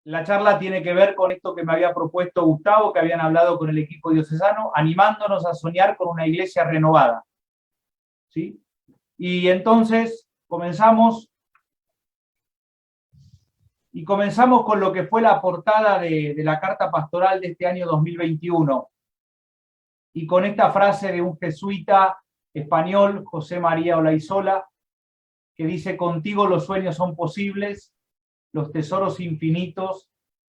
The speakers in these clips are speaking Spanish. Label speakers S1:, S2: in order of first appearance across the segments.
S1: La charla tiene que ver con esto que me había propuesto Gustavo, que habían hablado con el equipo diocesano, animándonos a soñar con una iglesia renovada. ¿Sí? Y entonces comenzamos con lo que fue la portada de la carta pastoral de este año 2021. Y con esta frase de un jesuita español, José María Olaizola, que dice: contigo los sueños son posibles, los tesoros infinitos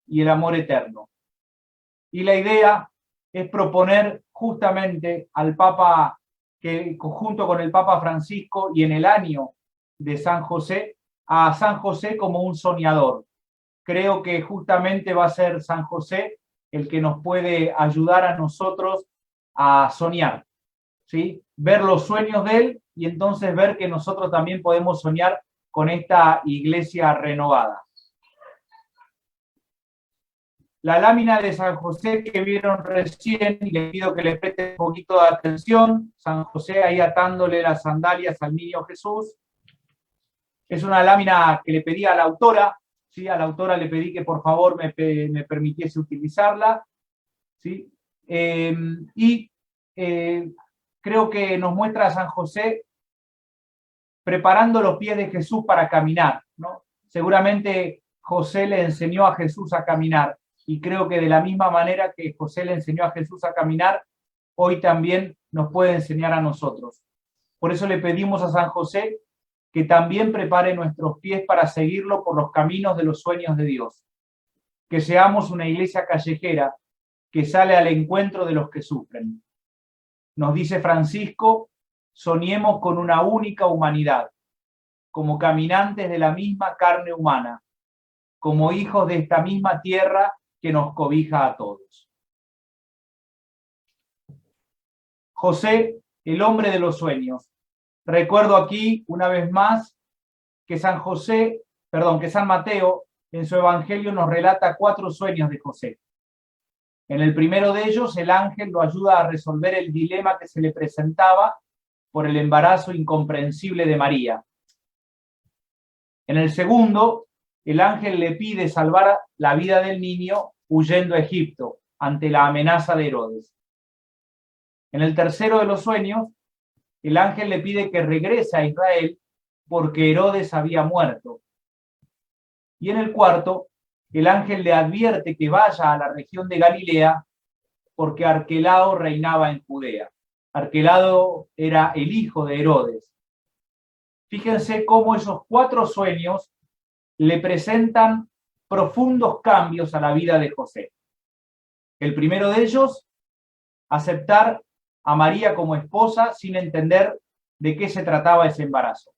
S1: y el amor eterno. Y la idea es proponer justamente al Papa, que junto con el Papa Francisco y en el año de San José, a San José como un soñador. Creo que justamente va a ser San José el que nos puede ayudar a nosotros a soñar, ¿sí? Ver los sueños de él y entonces ver que nosotros también podemos soñar con esta iglesia renovada. La lámina de San José que vieron recién, y les pido que le presten un poquito de atención, San José ahí atándole las sandalias al niño Jesús, es una lámina que le pedí a la autora, ¿sí? A la autora le pedí que por favor me permitiese utilizarla, ¿sí? Creo que nos muestra a San José preparando los pies de Jesús para caminar, ¿no? Seguramente José le enseñó a Jesús a caminar, y creo que de la misma manera que José le enseñó a Jesús a caminar, hoy también nos puede enseñar a nosotros. Por eso le pedimos a San José que también prepare nuestros pies para seguirlo por los caminos de los sueños de Dios. Que seamos una iglesia callejera que sale al encuentro de los que sufren. Nos dice Francisco: soñemos con una única humanidad, como caminantes de la misma carne humana, como hijos de esta misma tierra que nos cobija a todos. José, el hombre de los sueños. Recuerdo aquí, una vez más, que San Mateo, en su Evangelio, nos relata 4 sueños de José. En el primero de ellos, el ángel lo ayuda a resolver el dilema que se le presentaba por el embarazo incomprensible de María. En el segundo, el ángel le pide salvar la vida del niño huyendo a Egipto ante la amenaza de Herodes. En el tercero de los sueños, el ángel le pide que regrese a Israel porque Herodes había muerto. Y en el cuarto, el ángel le advierte que vaya a la región de Galilea porque Arquelao reinaba en Judea. Arquelao era el hijo de Herodes. Fíjense cómo esos 4 sueños le presentan profundos cambios a la vida de José. El primero de ellos, aceptar a María como esposa sin entender de qué se trataba ese embarazo.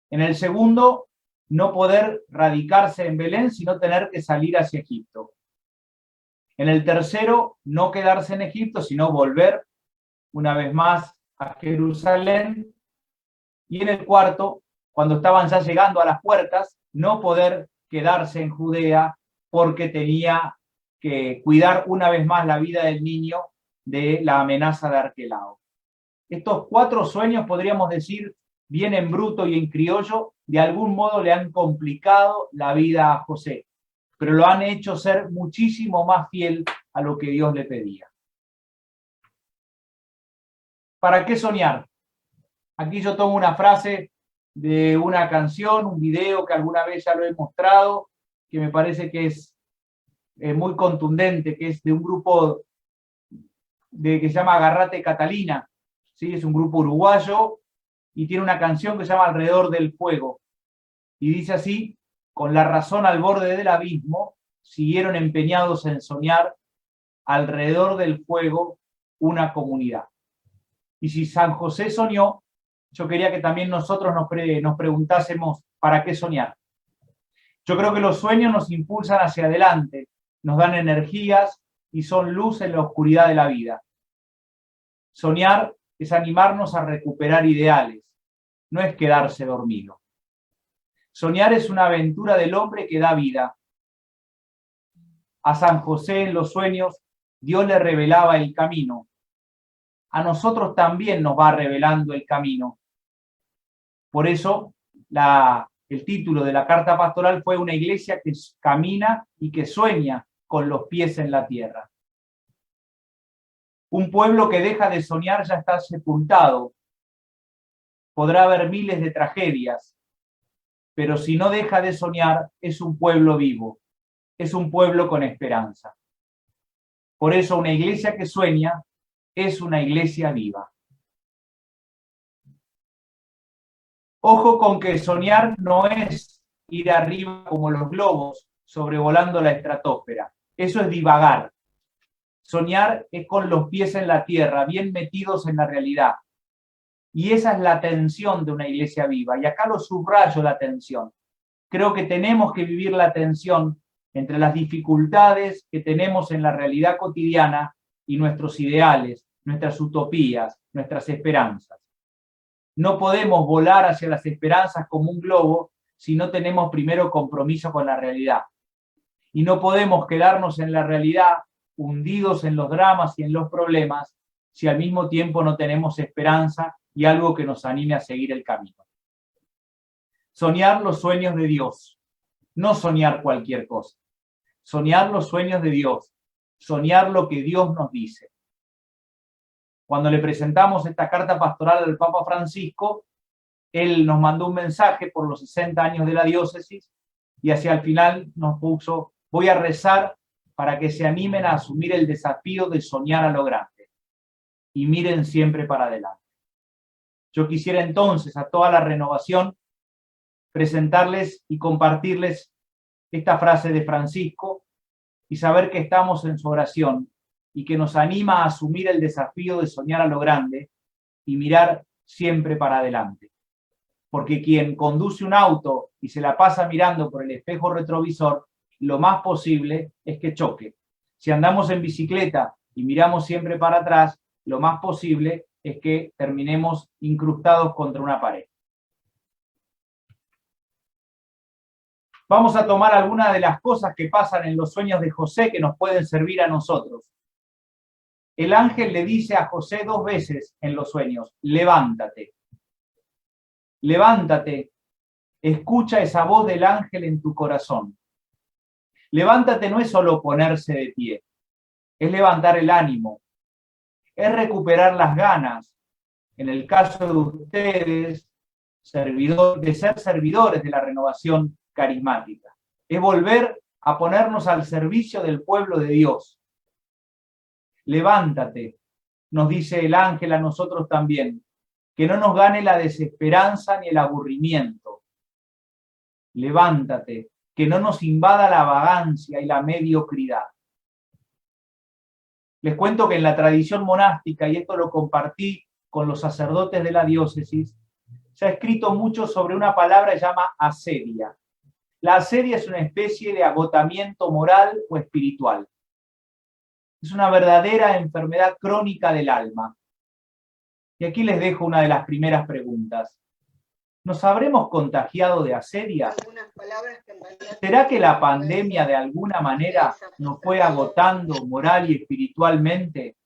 S1: En el segundo, no poder radicarse en Belén, sino tener que salir hacia Egipto. En el tercero, no quedarse en Egipto, sino volver una vez más a Jerusalén. Y en el cuarto, cuando estaban ya llegando a las puertas, no poder quedarse en Judea porque tenía que cuidar una vez más la vida del niño de la amenaza de Arquelao. Estos 4 sueños, podríamos decir, bien en bruto y en criollo, de algún modo le han complicado la vida a José, pero lo han hecho ser muchísimo más fiel a lo que Dios le pedía. ¿Para qué soñar? Aquí yo tomo una frase de una canción, un video que alguna vez ya lo he mostrado, que me parece que es muy contundente, que es de un grupo que se llama Agarrate Catalina, ¿sí? Es un grupo uruguayo y tiene una canción que se llama Alrededor del Fuego. Y dice así: con la razón al borde del abismo, siguieron empeñados en soñar alrededor del fuego una comunidad. Y si San José soñó, yo quería que también nosotros nos preguntásemos ¿para qué soñar? Yo creo que los sueños nos impulsan hacia adelante, nos dan energías y son luz en la oscuridad de la vida. Soñar es animarnos a recuperar ideales, no es quedarse dormido. Soñar es una aventura del hombre que da vida. A San José en los sueños Dios le revelaba el camino. A nosotros también nos va revelando el camino. Por eso la el título de la carta pastoral fue Una iglesia que camina y que sueña con los pies en la tierra. Un pueblo que deja de soñar ya está sepultado. Podrá haber miles de tragedias, pero si no deja de soñar, es un pueblo vivo, es un pueblo con esperanza. Por eso una iglesia que sueña es una iglesia viva. Ojo con que soñar no es ir arriba como los globos sobrevolando la estratosfera. Eso es divagar. Soñar es con los pies en la tierra, bien metidos en la realidad. Y esa es la tensión de una iglesia viva. Y acá lo subrayo, la tensión. Creo que tenemos que vivir la tensión entre las dificultades que tenemos en la realidad cotidiana y nuestros ideales, nuestras utopías, nuestras esperanzas. No podemos volar hacia las esperanzas como un globo si no tenemos primero compromiso con la realidad. Y no podemos quedarnos en la realidad hundidos en los dramas y en los problemas si al mismo tiempo no tenemos esperanza y algo que nos anime a seguir el camino. Soñar los sueños de Dios, no soñar cualquier cosa. Soñar los sueños de Dios, soñar lo que Dios nos dice. Cuando le presentamos esta carta pastoral al Papa Francisco, él nos mandó un mensaje por los 60 años de la diócesis y hacia el final nos puso: voy a rezar para que se animen a asumir el desafío de soñar a lo grande y miren siempre para adelante. Yo quisiera entonces a toda la renovación presentarles y compartirles esta frase de Francisco y saber que estamos en su oración y que nos anima a asumir el desafío de soñar a lo grande y mirar siempre para adelante. Porque quien conduce un auto y se la pasa mirando por el espejo retrovisor, lo más posible es que choque. Si andamos en bicicleta y miramos siempre para atrás, lo más posible es que terminemos incrustados contra una pared. Vamos a tomar algunas de las cosas que pasan en los sueños de José que nos pueden servir a nosotros. El ángel le dice a José 2 veces en los sueños: levántate. Levántate, escucha esa voz del ángel en tu corazón. Levántate no es solo ponerse de pie, es levantar el ánimo, es recuperar las ganas, en el caso de ustedes, de ser servidores de la renovación carismática. Es volver a ponernos al servicio del pueblo de Dios. Levántate, nos dice el ángel a nosotros también, que no nos gane la desesperanza ni el aburrimiento. Levántate, que no nos invada la vagancia y la mediocridad. Les cuento que en la tradición monástica, y esto lo compartí con los sacerdotes de la diócesis, se ha escrito mucho sobre una palabra que se llama asedia. La asedia es una especie de agotamiento moral o espiritual. Es una verdadera enfermedad crónica del alma. Y aquí les dejo una de las primeras preguntas. ¿Nos habremos contagiado de asedia? ¿Será que la pandemia de alguna manera nos fue agotando moral y espiritualmente?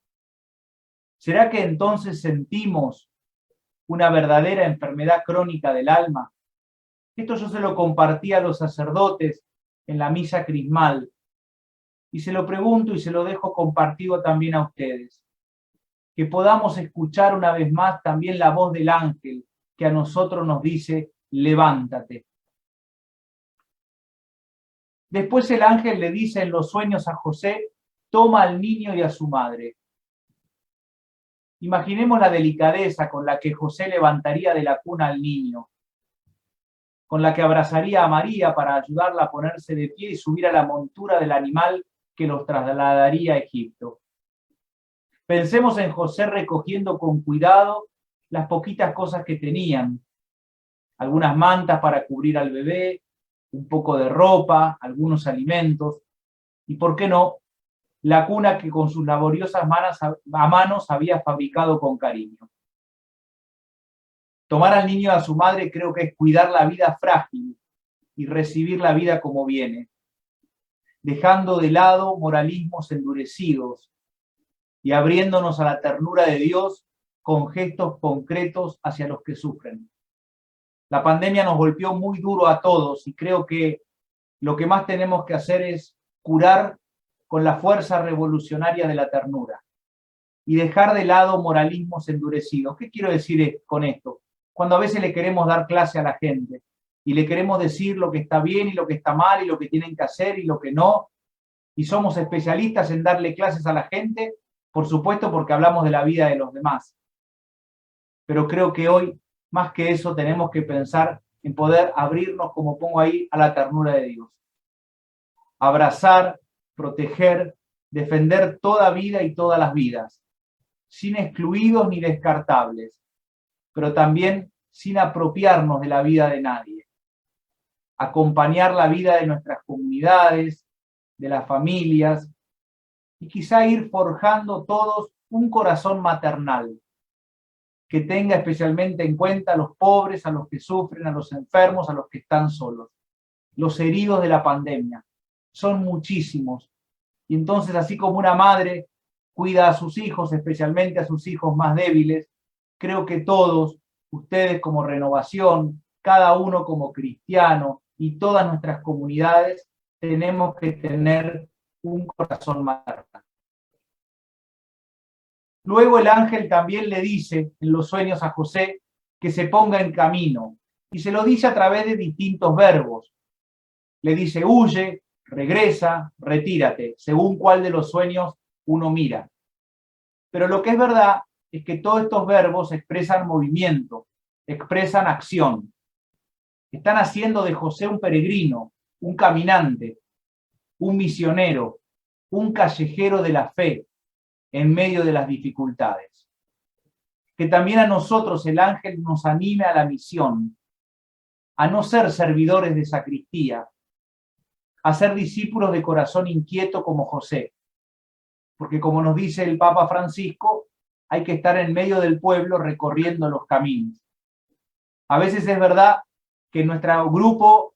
S1: ¿Será que entonces sentimos una verdadera enfermedad crónica del alma? Esto yo se lo compartí a los sacerdotes en la misa crismal y se lo pregunto y se lo dejo compartido también a ustedes. Que podamos escuchar una vez más también la voz del ángel que a nosotros nos dice: levántate. Después el ángel le dice en los sueños a José: toma al niño y a su madre. Imaginemos la delicadeza con la que José levantaría de la cuna al niño, con la que abrazaría a María para ayudarla a ponerse de pie y subir a la montura del animal que los trasladaría a Egipto. Pensemos en José recogiendo con cuidado las poquitas cosas que tenían. Algunas mantas para cubrir al bebé, un poco de ropa, algunos alimentos, y por qué no, la cuna que con sus laboriosas manos había fabricado con cariño. Tomar al niño a su madre creo que es cuidar la vida frágil y recibir la vida como viene, dejando de lado moralismos endurecidos y abriéndonos a la ternura de Dios con gestos concretos hacia los que sufren. La pandemia nos golpeó muy duro a todos y creo que lo que más tenemos que hacer es curar con la fuerza revolucionaria de la ternura y dejar de lado moralismos endurecidos. ¿Qué quiero decir con esto? Cuando a veces le queremos dar clase a la gente y le queremos decir lo que está bien y lo que está mal y lo que tienen que hacer y lo que no, y somos especialistas en darle clases a la gente, por supuesto porque hablamos de la vida de los demás. Pero creo que hoy, más que eso, tenemos que pensar en poder abrirnos, como pongo ahí, a la ternura de Dios. Abrazar, proteger, defender toda vida y todas las vidas, sin excluidos ni descartables, pero también sin apropiarnos de la vida de nadie. Acompañar la vida de nuestras comunidades, de las familias, y quizá ir forjando todos un corazón maternal, que tenga especialmente en cuenta a los pobres, a los que sufren, a los enfermos, a los que están solos, los heridos de la pandemia. Son muchísimos. Y entonces, así como una madre cuida a sus hijos, especialmente a sus hijos más débiles, creo que todos, ustedes como Renovación, cada uno como cristiano y todas nuestras comunidades, tenemos que tener un corazón maternal. Luego el ángel también le dice en los sueños a José que se ponga en camino, y se lo dice a través de distintos verbos. Le dice huye, regresa, retírate, según cuál de los sueños uno mira. Pero lo que es verdad es que todos estos verbos expresan movimiento, expresan acción. Están haciendo de José un peregrino, un caminante, un misionero, un callejero de la fe en medio de las dificultades. Que también a nosotros el ángel nos anime a la misión, a no ser servidores de sacristía, a ser discípulos de corazón inquieto como José. Porque como nos dice el Papa Francisco, hay que estar en medio del pueblo recorriendo los caminos. A veces es verdad que en nuestro grupo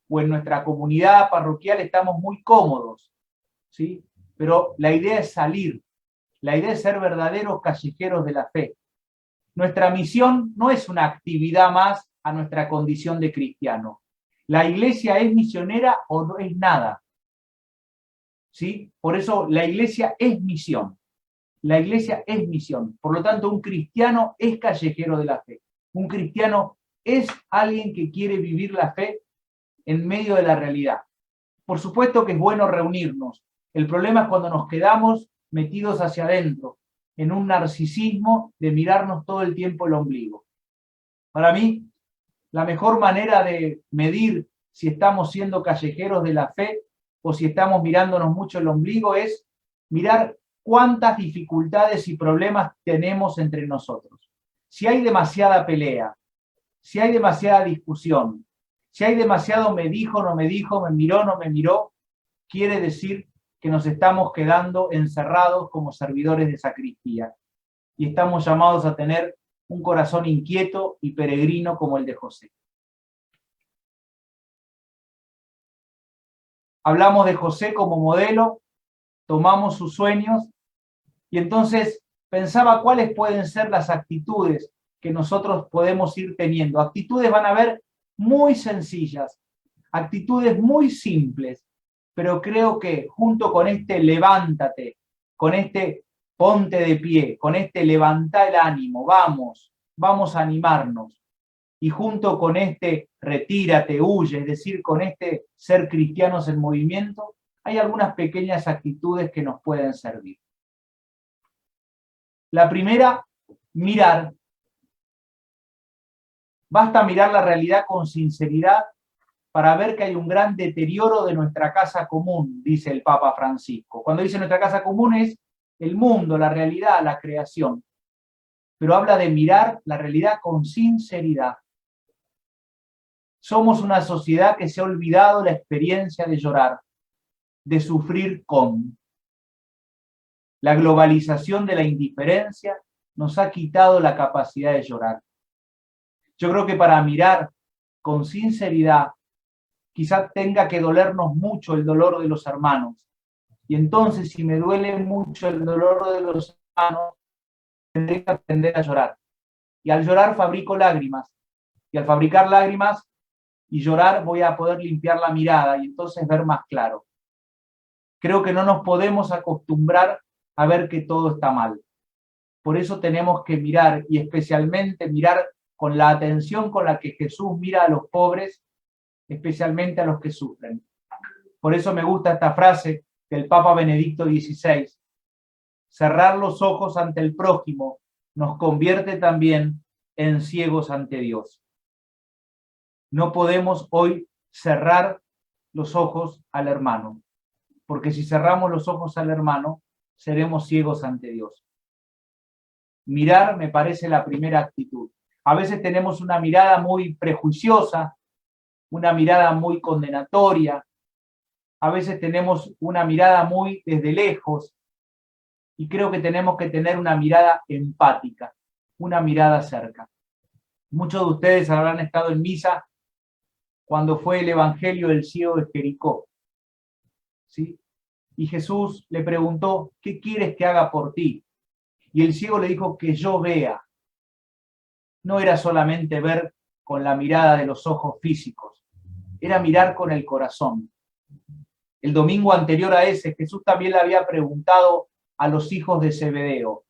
S1: o en nuestra comunidad parroquial estamos muy cómodos, ¿sí? Pero la idea es salir, la idea es ser verdaderos callejeros de la fe. Nuestra misión no es una actividad más a nuestra condición de cristiano. La iglesia es misionera o no es nada. ¿Sí? Por eso la iglesia es misión. La iglesia es misión. Por lo tanto, un cristiano es callejero de la fe. Un cristiano es alguien que quiere vivir la fe en medio de la realidad. Por supuesto que es bueno reunirnos. El problema es cuando nos quedamos metidos hacia adentro, en un narcisismo de mirarnos todo el tiempo el ombligo. Para mí, la mejor manera de medir si estamos siendo callejeros de la fe o si estamos mirándonos mucho el ombligo es mirar cuántas dificultades y problemas tenemos entre nosotros. Si hay demasiada pelea, si hay demasiada discusión, si hay demasiado me dijo, no me dijo, me miró, no me miró, quiere decir que nos estamos quedando encerrados como servidores de sacristía y estamos llamados a tener un corazón inquieto y peregrino como el de José. Hablamos de José como modelo, tomamos sus sueños y entonces pensaba cuáles pueden ser las actitudes que nosotros podemos ir teniendo. Actitudes van a ver muy sencillas, actitudes muy simples, pero creo que junto con este levántate, con este ponte de pie, con este levantá el ánimo, vamos a animarnos. Y junto con este retírate, huye, es decir, con este ser cristianos en movimiento, hay algunas pequeñas actitudes que nos pueden servir. La primera, mirar. Basta mirar la realidad con sinceridad para ver que hay un gran deterioro de nuestra casa común, dice el Papa Francisco. Cuando dice nuestra casa común es el mundo, la realidad, la creación. Pero habla de mirar la realidad con sinceridad. Somos una sociedad que se ha olvidado la experiencia de llorar, de sufrir con. La globalización de la indiferencia nos ha quitado la capacidad de llorar. Yo creo que para mirar con sinceridad, quizás tenga que dolernos mucho el dolor de los hermanos. Y entonces, si me duele mucho el dolor de los hermanos, tendré que aprender a llorar. Y al llorar fabrico lágrimas. Y al fabricar lágrimas y llorar voy a poder limpiar la mirada y entonces ver más claro. Creo que no nos podemos acostumbrar a ver que todo está mal. Por eso tenemos que mirar, y especialmente mirar con la atención con la que Jesús mira a los pobres, especialmente a los que sufren. Por eso me gusta esta frase del Papa Benedicto XVI. Cerrar los ojos ante el prójimo nos convierte también en ciegos ante Dios. No podemos hoy cerrar los ojos al hermano, porque si cerramos los ojos al hermano, seremos ciegos ante Dios. Mirar me parece la primera actitud. A veces tenemos una mirada muy prejuiciosa, una mirada muy condenatoria, a veces tenemos una mirada muy desde lejos, y creo que tenemos que tener una mirada empática, una mirada cerca. Muchos de ustedes habrán estado en misa cuando fue el evangelio del ciego de Jericó, ¿sí? Y Jesús le preguntó, ¿qué quieres que haga por ti? Y el ciego le dijo, que yo vea. No era solamente ver con la mirada de los ojos físicos, era mirar con el corazón. El domingo anterior a ese, Jesús también le había preguntado a los hijos de Zebedeo,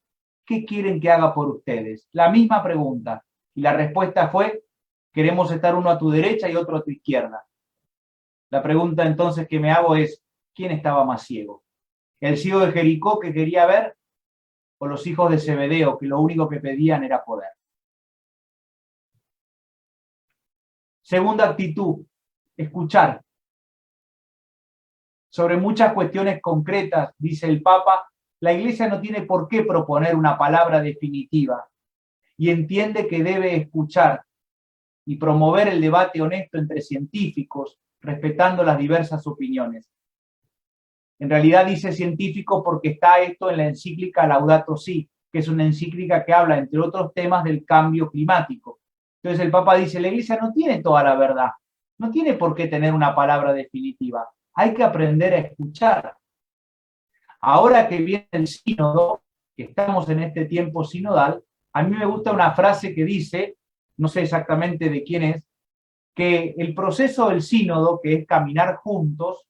S1: ¿qué quieren que haga por ustedes? La misma pregunta. Y la respuesta fue, queremos estar uno a tu derecha y otro a tu izquierda. La pregunta entonces que me hago es, ¿quién estaba más ciego? ¿El ciego de Jericó que quería ver? ¿O los hijos de Zebedeo que lo único que pedían era poder? Segunda actitud, escuchar. Sobre muchas cuestiones concretas, dice el Papa, la Iglesia no tiene por qué proponer una palabra definitiva y entiende que debe escuchar y promover el debate honesto entre científicos, respetando las diversas opiniones. En realidad dice científico porque está esto en la encíclica Laudato Si, que es una encíclica que habla, entre otros temas, del cambio climático. Entonces el Papa dice, la Iglesia no tiene toda la verdad, no tiene por qué tener una palabra definitiva, hay que aprender a escuchar. Ahora que viene el sínodo, que estamos en este tiempo sinodal, a mí me gusta una frase que dice, no sé exactamente de quién es, que el proceso del sínodo, que es caminar juntos,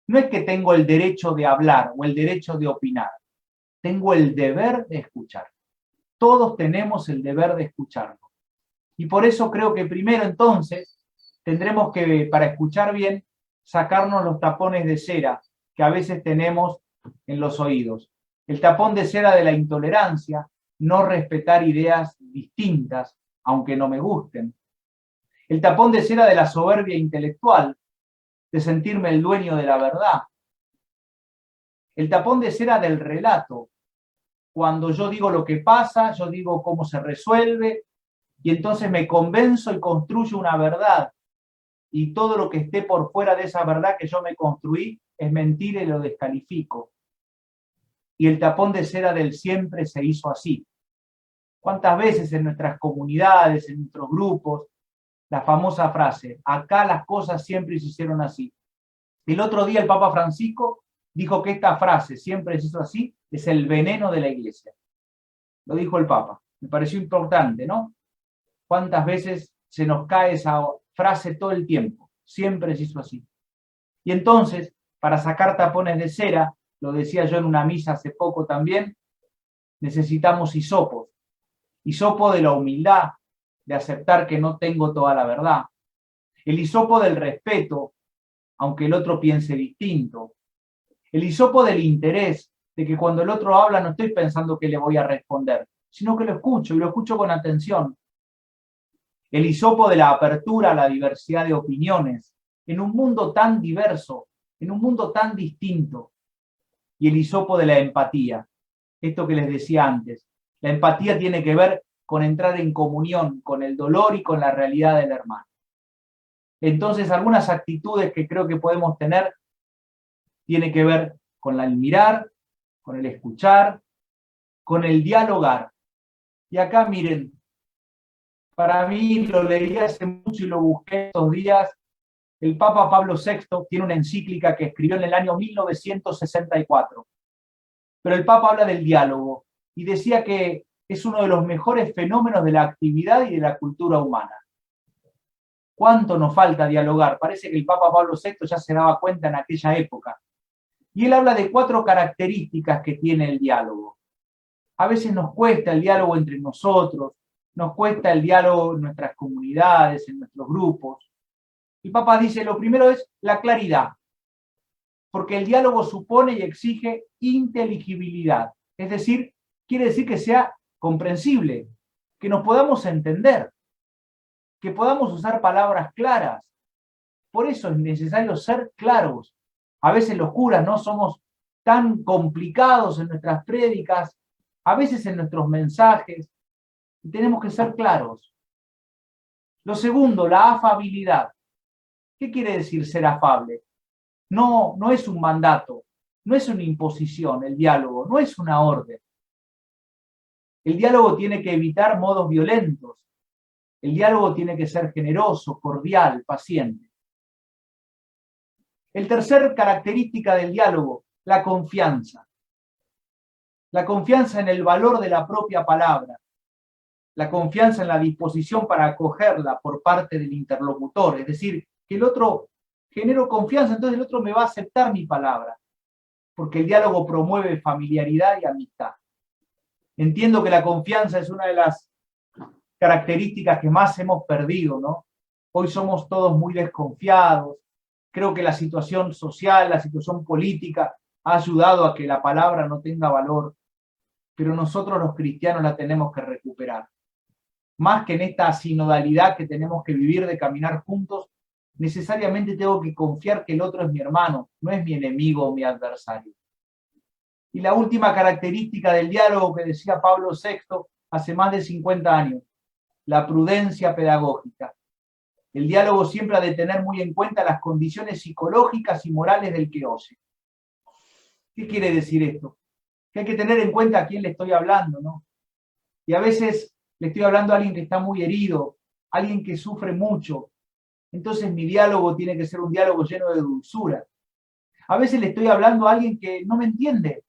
S1: no es que tengo el derecho de hablar o el derecho de opinar, tengo el deber de escuchar. Todos tenemos el deber de escucharlo. Y por eso creo que primero entonces tendremos que, para escuchar bien, sacarnos los tapones de cera que a veces tenemos en los oídos. El tapón de cera de la intolerancia, no respetar ideas distintas, aunque no me gusten. El tapón de cera de la soberbia intelectual, de sentirme el dueño de la verdad. El tapón de cera del relato, cuando yo digo lo que pasa, yo digo cómo se resuelve, y entonces me convenzo y construyo una verdad, y todo lo que esté por fuera de esa verdad que yo me construí es mentira y lo descalifico. Y el tapón de cera del siempre se hizo así. ¿Cuántas veces en nuestras comunidades, en nuestros grupos, la famosa frase, acá las cosas siempre se hicieron así? El otro día el Papa Francisco dijo que esta frase, siempre se hizo así, es el veneno de la Iglesia. Lo dijo el Papa. Me pareció importante, ¿no? ¿Cuántas veces se nos cae esa frase todo el tiempo? Siempre se hizo así. Y entonces, para sacar tapones de cera, lo decía yo en una misa hace poco también, necesitamos hisopos. Hisopo de la humildad, de aceptar que no tengo toda la verdad. El hisopo del respeto, aunque el otro piense distinto. El hisopo del interés, de que cuando el otro habla no estoy pensando que le voy a responder, sino que lo escucho y lo escucho con atención. El hisopo de la apertura a la diversidad de opiniones, en un mundo tan diverso, en un mundo tan distinto. Y el hisopo de la empatía, esto que les decía antes. La empatía tiene que ver con entrar en comunión con el dolor y con la realidad del hermano. Entonces, algunas actitudes que creo que podemos tener tiene que ver con el mirar, con el escuchar, con el dialogar. Y acá miren, para mí lo leí hace mucho y lo busqué estos días. El Papa Pablo VI tiene una encíclica que escribió en el año 1964. Pero el Papa habla del diálogo y decía que es uno de los mejores fenómenos de la actividad y de la cultura humana. ¿Cuánto nos falta dialogar? Parece que el Papa Pablo VI ya se daba cuenta en aquella época. Y él habla de 4 características que tiene el diálogo. A veces nos cuesta el diálogo entre nosotros, nos cuesta el diálogo en nuestras comunidades, en nuestros grupos. El Papa dice, lo primero es la claridad, porque el diálogo supone y exige inteligibilidad, es decir, quiere decir que sea comprensible, que nos podamos entender, que podamos usar palabras claras. Por eso es necesario ser claros. A veces los curas no somos tan complicados en nuestras prédicas, a veces en nuestros mensajes, y tenemos que ser claros. Lo segundo, la afabilidad. ¿Qué quiere decir ser afable? No, no es un mandato, no es una imposición el diálogo, no es una orden. El diálogo tiene que evitar modos violentos. El diálogo tiene que ser generoso, cordial, paciente. El tercer característica del diálogo, la confianza. La confianza en el valor de la propia palabra. La confianza en la disposición para acogerla por parte del interlocutor. Es decir, que el otro genero confianza, entonces el otro me va a aceptar mi palabra. Porque el diálogo promueve familiaridad y amistad. Entiendo que la confianza es una de las características que más hemos perdido, ¿no? Hoy somos todos muy desconfiados. Creo que la situación social, la situación política ha ayudado a que la palabra no tenga valor, pero nosotros los cristianos la tenemos que recuperar. Más que en esta sinodalidad que tenemos que vivir de caminar juntos, necesariamente tengo que confiar que el otro es mi hermano, no es mi enemigo o mi adversario. Y la última característica del diálogo que decía Pablo VI hace más de 50 años, la prudencia pedagógica. El diálogo siempre ha de tener muy en cuenta las condiciones psicológicas y morales del que oye. ¿Qué quiere decir esto? Que hay que tener en cuenta a quién le estoy hablando, ¿no? Y a veces le estoy hablando a alguien que está muy herido, alguien que sufre mucho. Entonces mi diálogo tiene que ser un diálogo lleno de dulzura. A veces le estoy hablando a alguien que no me entiende.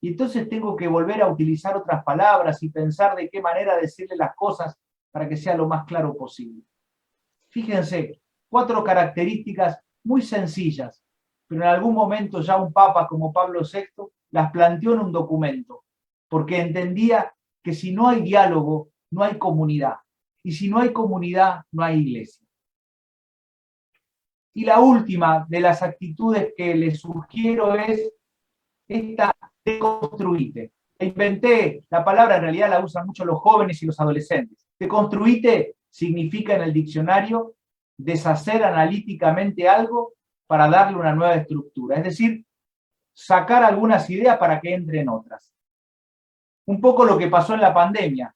S1: Y entonces tengo que volver a utilizar otras palabras y pensar de qué manera decirle las cosas para que sea lo más claro posible. Fíjense, 4 características muy sencillas, pero en algún momento ya un papa como Pablo VI las planteó en un documento, porque entendía que si no hay diálogo, no hay comunidad, y si no hay comunidad, no hay iglesia. Y la última de las actitudes que les sugiero es esta deconstruite. Inventé, la palabra en realidad la usan mucho los jóvenes y los adolescentes. Deconstruite significa en el diccionario deshacer analíticamente algo para darle una nueva estructura. Es decir, sacar algunas ideas para que entren otras. Un poco lo que pasó en la pandemia.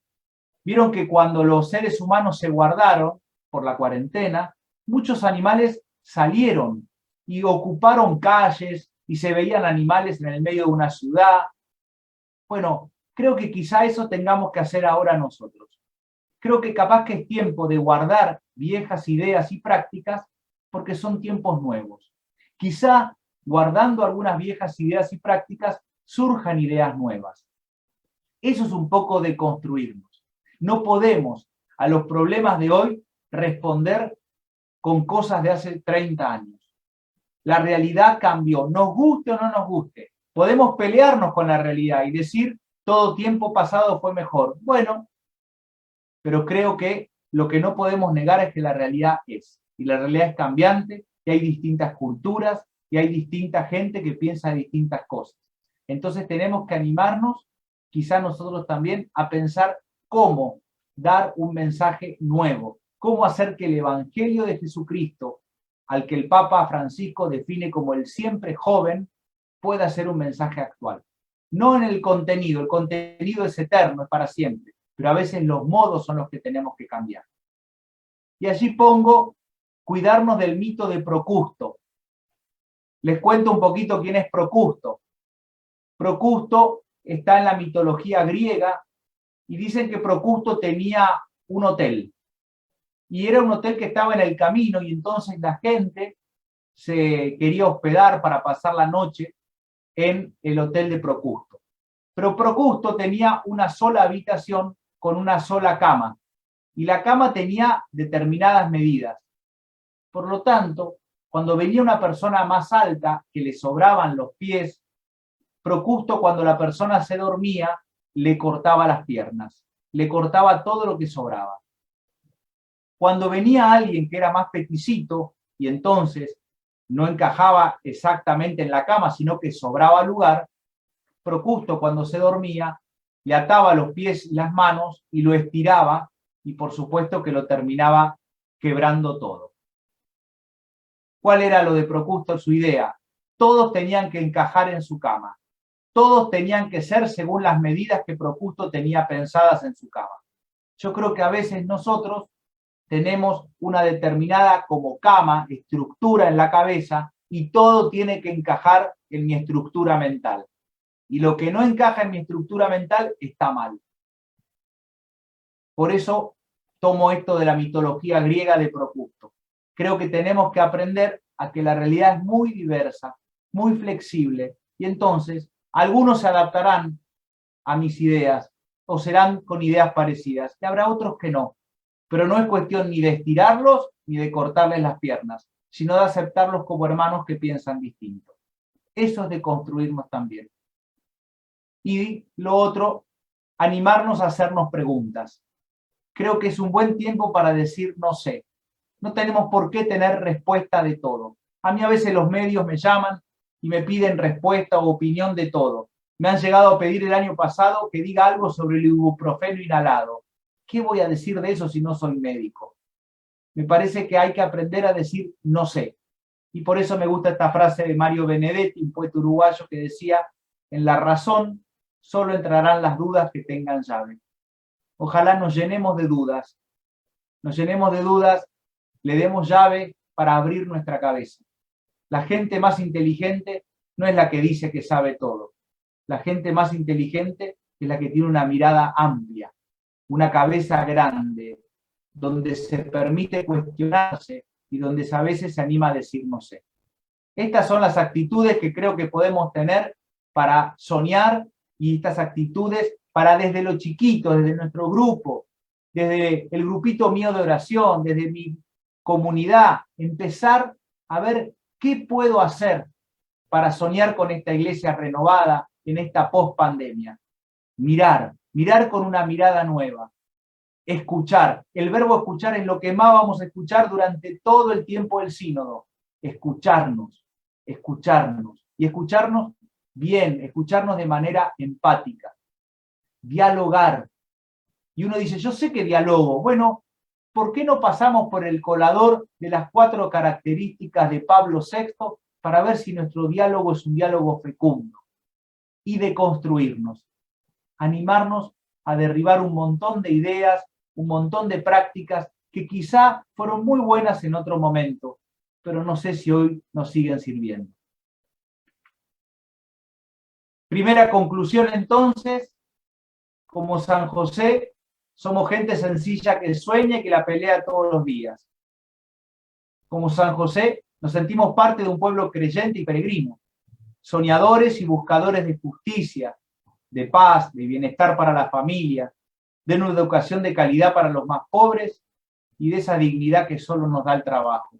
S1: Vieron que cuando los seres humanos se guardaron por la cuarentena, muchos animales salieron y ocuparon calles y se veían animales en el medio de una ciudad. Bueno, creo que quizá eso tengamos que hacer ahora nosotros. Creo que capaz que es tiempo de guardar viejas ideas y prácticas porque son tiempos nuevos. Quizá guardando algunas viejas ideas y prácticas surjan ideas nuevas. Eso es un poco de construirnos. No podemos a los problemas de hoy responder con cosas de hace 30 años. La realidad cambió, nos guste o no nos guste. Podemos pelearnos con la realidad y decir todo tiempo pasado fue mejor. Bueno, pero creo que lo que no podemos negar es que la realidad es. Y la realidad es cambiante, y hay distintas culturas, y hay distinta gente que piensa distintas cosas. Entonces tenemos que animarnos, quizá nosotros también, a pensar cómo dar un mensaje nuevo, cómo hacer que el Evangelio de Jesucristo, al que el Papa Francisco define como el siempre joven, pueda ser un mensaje actual. No en el contenido es eterno, es para siempre, pero a veces los modos son los que tenemos que cambiar. Y allí pongo cuidarnos del mito de Procusto. Les cuento un poquito quién es Procusto. Procusto está en la mitología griega y dicen que Procusto tenía un hotel. Y era un hotel que estaba en el camino y entonces la gente se quería hospedar para pasar la noche en el hotel de Procusto. Pero Procusto tenía una sola habitación con una sola cama. Y la cama tenía determinadas medidas. Por lo tanto, cuando venía una persona más alta que le sobraban los pies, Procusto, cuando la persona se dormía, le cortaba las piernas, le cortaba todo lo que sobraba. Cuando venía alguien que era más peticito y entonces no encajaba exactamente en la cama, sino que sobraba lugar, Procusto, cuando se dormía, le ataba los pies y las manos y lo estiraba, y por supuesto que lo terminaba quebrando todo. ¿Cuál era lo de Procusto, su idea? Todos tenían que encajar en su cama. Todos tenían que ser según las medidas que Procusto tenía pensadas en su cama. Yo creo que a veces nosotros tenemos una determinada como cama, estructura en la cabeza, y todo tiene que encajar en mi estructura mental. Y lo que no encaja en mi estructura mental está mal. Por eso tomo esto de la mitología griega de Procusto. Creo que tenemos que aprender a que la realidad es muy diversa, muy flexible, y entonces algunos se adaptarán a mis ideas o serán con ideas parecidas, y habrá otros que no. Pero no es cuestión ni de estirarlos ni de cortarles las piernas, sino de aceptarlos como hermanos que piensan distinto. Eso es de construirnos también. Y lo otro, animarnos a hacernos preguntas. Creo que es un buen tiempo para decir no sé. No tenemos por qué tener respuesta de todo. A mí a veces los medios me llaman y me piden respuesta o opinión de todo. Me han llegado a pedir el año pasado que diga algo sobre el ibuprofeno inhalado. ¿Qué voy a decir de eso si no soy médico? Me parece que hay que aprender a decir no sé. Y por eso me gusta esta frase de Mario Benedetti, un poeta uruguayo, que decía: en la razón solo entrarán las dudas que tengan llave. Ojalá nos llenemos de dudas, le demos llave para abrir nuestra cabeza. La gente más inteligente no es la que dice que sabe todo. La gente más inteligente es la que tiene una mirada amplia, una cabeza grande, donde se permite cuestionarse y donde a veces se anima a decir no sé. Estas son las actitudes que creo que podemos tener para soñar, y estas actitudes para desde lo chiquito, desde nuestro grupo, desde el grupito mío de oración, desde mi comunidad, empezar a ver qué puedo hacer para soñar con esta iglesia renovada en esta post-pandemia. Mirar con una mirada nueva. Escuchar. El verbo escuchar es lo que más vamos a escuchar durante todo el tiempo del sínodo. Escucharnos. Y escucharnos bien, escucharnos de manera empática. Dialogar. Y uno dice, yo sé que dialogo. Bueno, ¿por qué no pasamos por el colador de las 4 características de Pablo VI para ver si nuestro diálogo es un diálogo fecundo? Y de construirnos. Animarnos a derribar un montón de ideas, un montón de prácticas que quizá fueron muy buenas en otro momento, pero no sé si hoy nos siguen sirviendo. Primera conclusión entonces, como San José, somos gente sencilla que sueña y que la pelea todos los días. Como San José, nos sentimos parte de un pueblo creyente y peregrino, soñadores y buscadores de justicia, de paz, de bienestar para la familia, de una educación de calidad para los más pobres y de esa dignidad que solo nos da el trabajo.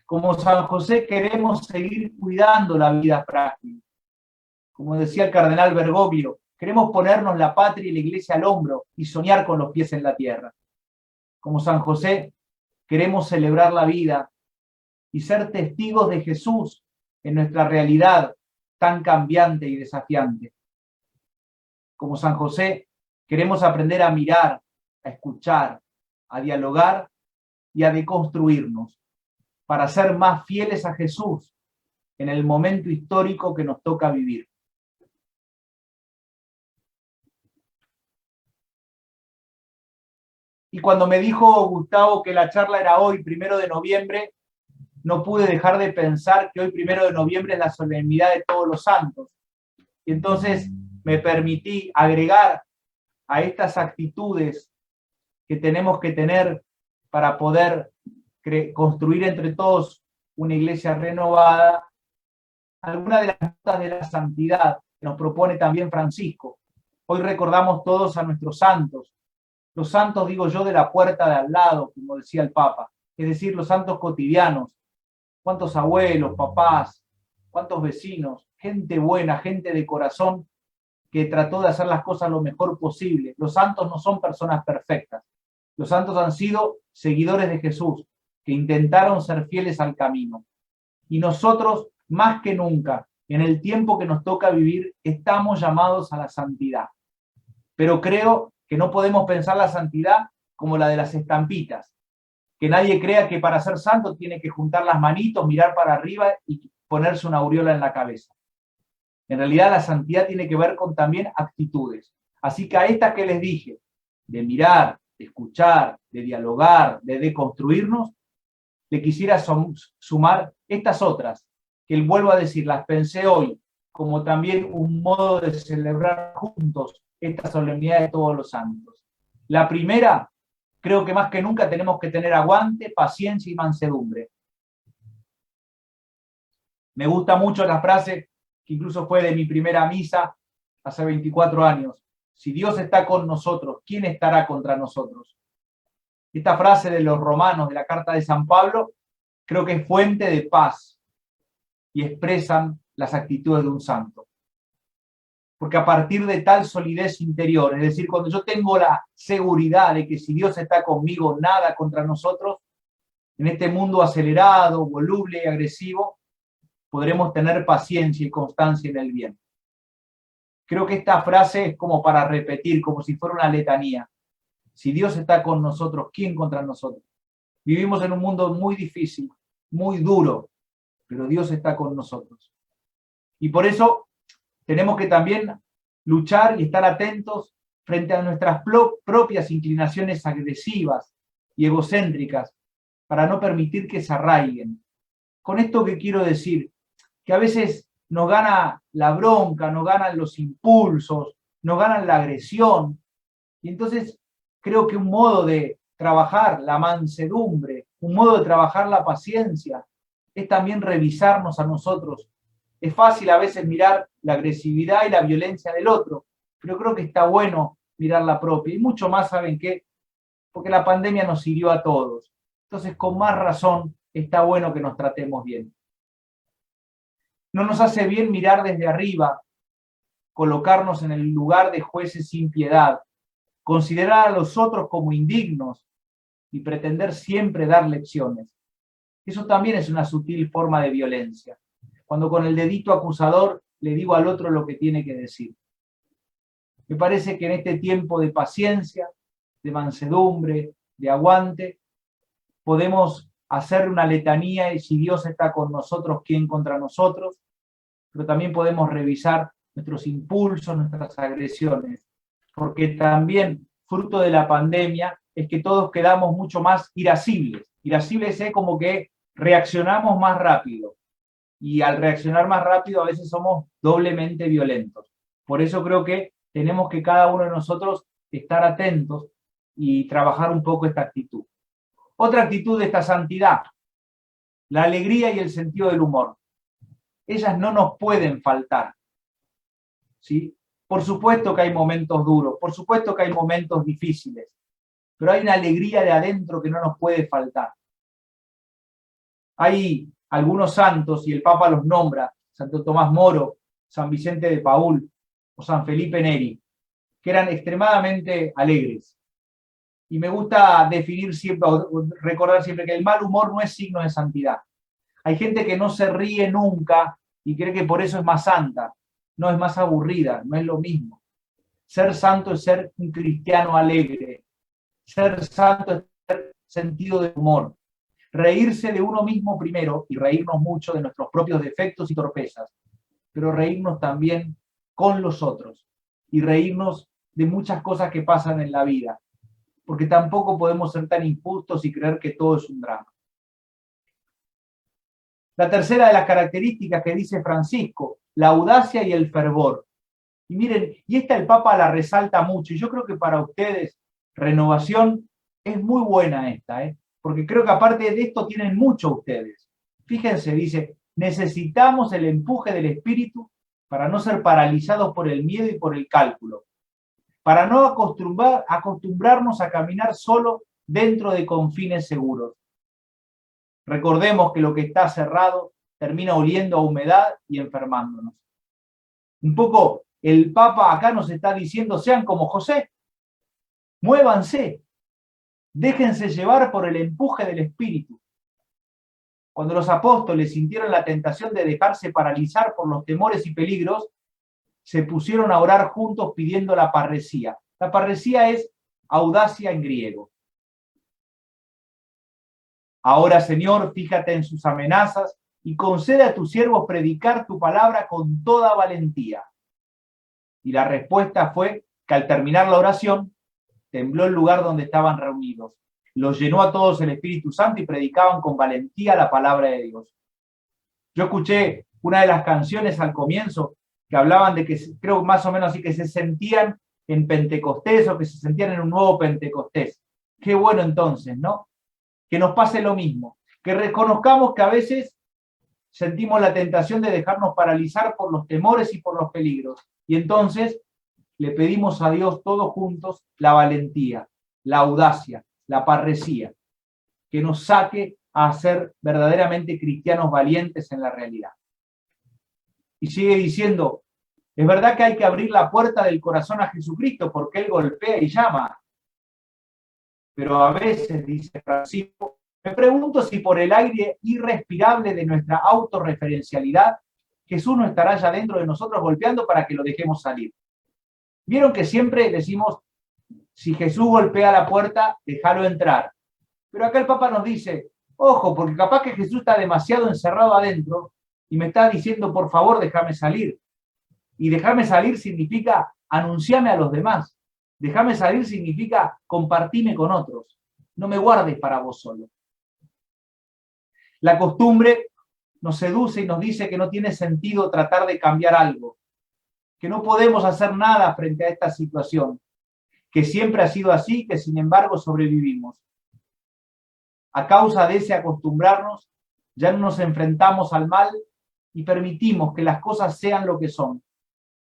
S1: Como San José queremos seguir cuidando la vida frágil. Como decía el cardenal Bergoglio, queremos ponernos la patria y la iglesia al hombro y soñar con los pies en la tierra. Como San José, queremos celebrar la vida y ser testigos de Jesús en nuestra realidad tan cambiante y desafiante. Como San José, queremos aprender a mirar, a escuchar, a dialogar y a deconstruirnos para ser más fieles a Jesús en el momento histórico que nos toca vivir. Y cuando me dijo Gustavo que la charla era hoy, 1 de noviembre, no pude dejar de pensar que hoy, 1 de noviembre, es la solemnidad de todos los santos. Y entonces me permití agregar a estas actitudes que tenemos que tener para poder construir entre todos una iglesia renovada, algunas de las notas de la santidad que nos propone también Francisco. Hoy recordamos todos a nuestros santos. Los santos, digo yo, de la puerta de al lado, como decía el Papa. es decir, los santos cotidianos. ¿Cuántos abuelos, papás, cuántos vecinos, gente buena, gente de corazón que trató de hacer las cosas lo mejor posible? Los santos no son personas perfectas. Los santos han sido seguidores de Jesús, que intentaron ser fieles al camino. Y nosotros, más que nunca, en el tiempo que nos toca vivir, estamos llamados a la santidad. Pero creo que no podemos pensar la santidad como la de las estampitas. Que nadie crea que para ser santo tiene que juntar las manitos, mirar para arriba y ponerse una aureola en la cabeza. En realidad la santidad tiene que ver con también actitudes. Así que a estas que les dije, de mirar, de escuchar, de dialogar, de deconstruirnos, le quisiera sumar estas otras, que vuelvo a decir, las pensé hoy, como también un modo de celebrar juntos esta solemnidad de todos los santos. La primera, creo que más que nunca tenemos que tener aguante, paciencia y mansedumbre. Me gusta mucho la frase, que incluso fue de mi primera misa hace 24 años. Si Dios está con nosotros, ¿quién estará contra nosotros? Esta frase de los romanos, de la carta de San Pablo, creo que es fuente de paz y expresan las actitudes de un santo. Porque a partir de tal solidez interior, es decir, cuando yo tengo la seguridad de que si Dios está conmigo, nada contra nosotros, en este mundo acelerado, voluble y agresivo, podremos tener paciencia y constancia en el bien. Creo que esta frase es como para repetir, como si fuera una letanía. Si Dios está con nosotros, ¿quién contra nosotros? Vivimos en un mundo muy difícil, muy duro, pero Dios está con nosotros. Y por eso tenemos que también luchar y estar atentos frente a nuestras propias inclinaciones agresivas y egocéntricas para no permitir que se arraiguen. Con esto que quiero decir, que a veces nos gana la bronca, nos ganan los impulsos, nos ganan la agresión. Y entonces creo que un modo de trabajar la mansedumbre, un modo de trabajar la paciencia, es también revisarnos a nosotros. Es fácil a veces mirar la agresividad y la violencia del otro, pero creo que está bueno mirar la propia. Y mucho más, ¿saben qué? Porque la pandemia nos hirió a todos. Entonces, con más razón, está bueno que nos tratemos bien. No nos hace bien mirar desde arriba, colocarnos en el lugar de jueces sin piedad, considerar a los otros como indignos y pretender siempre dar lecciones. Eso también es una sutil forma de violencia. Cuando con el dedito acusador le digo al otro lo que tiene que decir. Me parece que en este tiempo de paciencia, de mansedumbre, de aguante, podemos hacer una letanía y si Dios está con nosotros, ¿quién contra nosotros? Pero también podemos revisar nuestros impulsos, nuestras agresiones, porque también fruto de la pandemia es que todos quedamos mucho más irascibles. Irascibles es como que reaccionamos más rápido y al reaccionar más rápido a veces somos doblemente violentos. Por eso creo que tenemos que cada uno de nosotros estar atentos y trabajar un poco esta actitud. Otra actitud de esta santidad, la alegría y el sentido del humor. Ellas no nos pueden faltar, ¿sí? Por supuesto que hay momentos duros, por supuesto que hay momentos difíciles, pero hay una alegría de adentro que no nos puede faltar. Hay algunos santos, y el Papa los nombra, Santo Tomás Moro, San Vicente de Paúl o San Felipe Neri, que eran extremadamente alegres. Y me gusta definir siempre, recordar siempre que el mal humor no es signo de santidad. Hay gente que no se ríe nunca y cree que por eso es más santa. No, es más aburrida, no es lo mismo. Ser santo es ser un cristiano alegre. Ser santo es tener sentido de humor. Reírse de uno mismo primero y reírnos mucho de nuestros propios defectos y torpezas, pero reírnos también con los otros y reírnos de muchas cosas que pasan en la vida, porque tampoco podemos ser tan injustos y creer que todo es un drama. La tercera de las características que dice Francisco, la audacia y el fervor. Y miren, y esta el Papa la resalta mucho, y yo creo que para ustedes, Renovación, es muy buena esta, porque creo que aparte de esto tienen mucho ustedes. Fíjense, dice, necesitamos el empuje del espíritu para no ser paralizados por el miedo y por el cálculo, para no acostumbrarnos a caminar solo dentro de confines seguros. Recordemos que lo que está cerrado termina oliendo a humedad y enfermándonos. Un poco el Papa acá nos está diciendo, sean como José, muévanse, déjense llevar por el empuje del Espíritu. Cuando los apóstoles sintieron la tentación de dejarse paralizar por los temores y peligros, se pusieron a orar juntos pidiendo la parresía. La parresía es audacia en griego. Ahora, Señor, fíjate en sus amenazas y concede a tus siervos predicar tu palabra con toda valentía. Y la respuesta fue que al terminar la oración, tembló el lugar donde estaban reunidos. Los llenó a todos el Espíritu Santo y predicaban con valentía la palabra de Dios. Yo escuché una de las canciones al comienzo que hablaban de que, creo más o menos así, que se sentían en Pentecostés o que se sentían en un nuevo Pentecostés. Qué bueno entonces, ¿no? Que nos pase lo mismo, que reconozcamos que a veces sentimos la tentación de dejarnos paralizar por los temores y por los peligros. Y entonces le pedimos a Dios todos juntos la valentía, la audacia, la parresía, que nos saque a ser verdaderamente cristianos valientes en la realidad. Y sigue diciendo, es verdad que hay que abrir la puerta del corazón a Jesucristo porque Él golpea y llama. Pero a veces, dice Francisco, me pregunto si por el aire irrespirable de nuestra autorreferencialidad, Jesús no estará ya dentro de nosotros golpeando para que lo dejemos salir. Vieron que siempre decimos, si Jesús golpea la puerta, déjalo entrar. Pero acá el Papa nos dice, ojo, porque capaz que Jesús está demasiado encerrado adentro y me está diciendo, por favor, déjame salir. Y dejarme salir significa anunciarme a los demás. Déjame salir significa compartirme con otros. No me guardes para vos solo. La costumbre nos seduce y nos dice que no tiene sentido tratar de cambiar algo, que no podemos hacer nada frente a esta situación, que siempre ha sido así, que sin embargo sobrevivimos. A causa de ese acostumbrarnos, ya no nos enfrentamos al mal y permitimos que las cosas sean lo que son,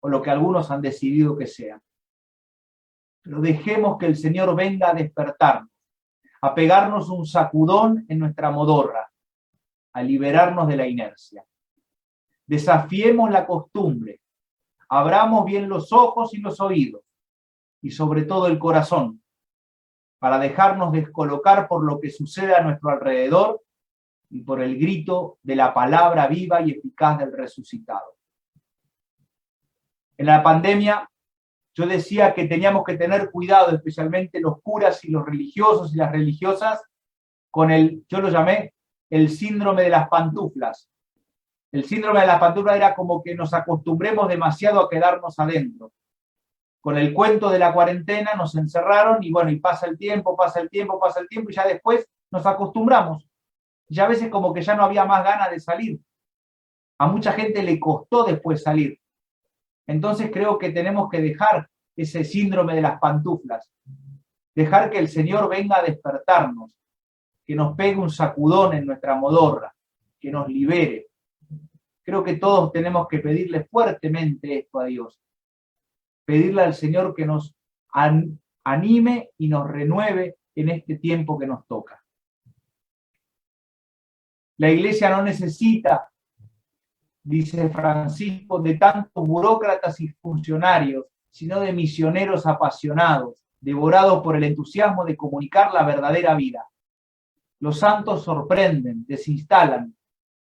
S1: o lo que algunos han decidido que sean. Pero dejemos que el Señor venga a despertarnos, a pegarnos un sacudón en nuestra modorra, a liberarnos de la inercia. Desafiemos la costumbre, abramos bien los ojos y los oídos, y sobre todo el corazón, para dejarnos descolocar por lo que sucede a nuestro alrededor y por el grito de la palabra viva y eficaz del resucitado. En la pandemia, yo decía que teníamos que tener cuidado, especialmente los curas y los religiosos y las religiosas, con yo lo llamé el síndrome de las pantuflas. El síndrome de las pantuflas era como que nos acostumbremos demasiado a quedarnos adentro. Con el cuento de la cuarentena nos encerraron y bueno, y pasa el tiempo, y ya después nos acostumbramos. Ya a veces como que ya no había más ganas de salir. A mucha gente le costó después salir. Entonces creo que tenemos que dejar ese síndrome de las pantuflas, dejar que el Señor venga a despertarnos, que nos pegue un sacudón en nuestra modorra, que nos libere. Creo que todos tenemos que pedirle fuertemente esto a Dios, pedirle al Señor que nos anime y nos renueve en este tiempo que nos toca. La Iglesia no necesita, dice Francisco, de tantos burócratas y funcionarios, sino de misioneros apasionados, devorados por el entusiasmo de comunicar la verdadera vida. Los santos sorprenden, desinstalan,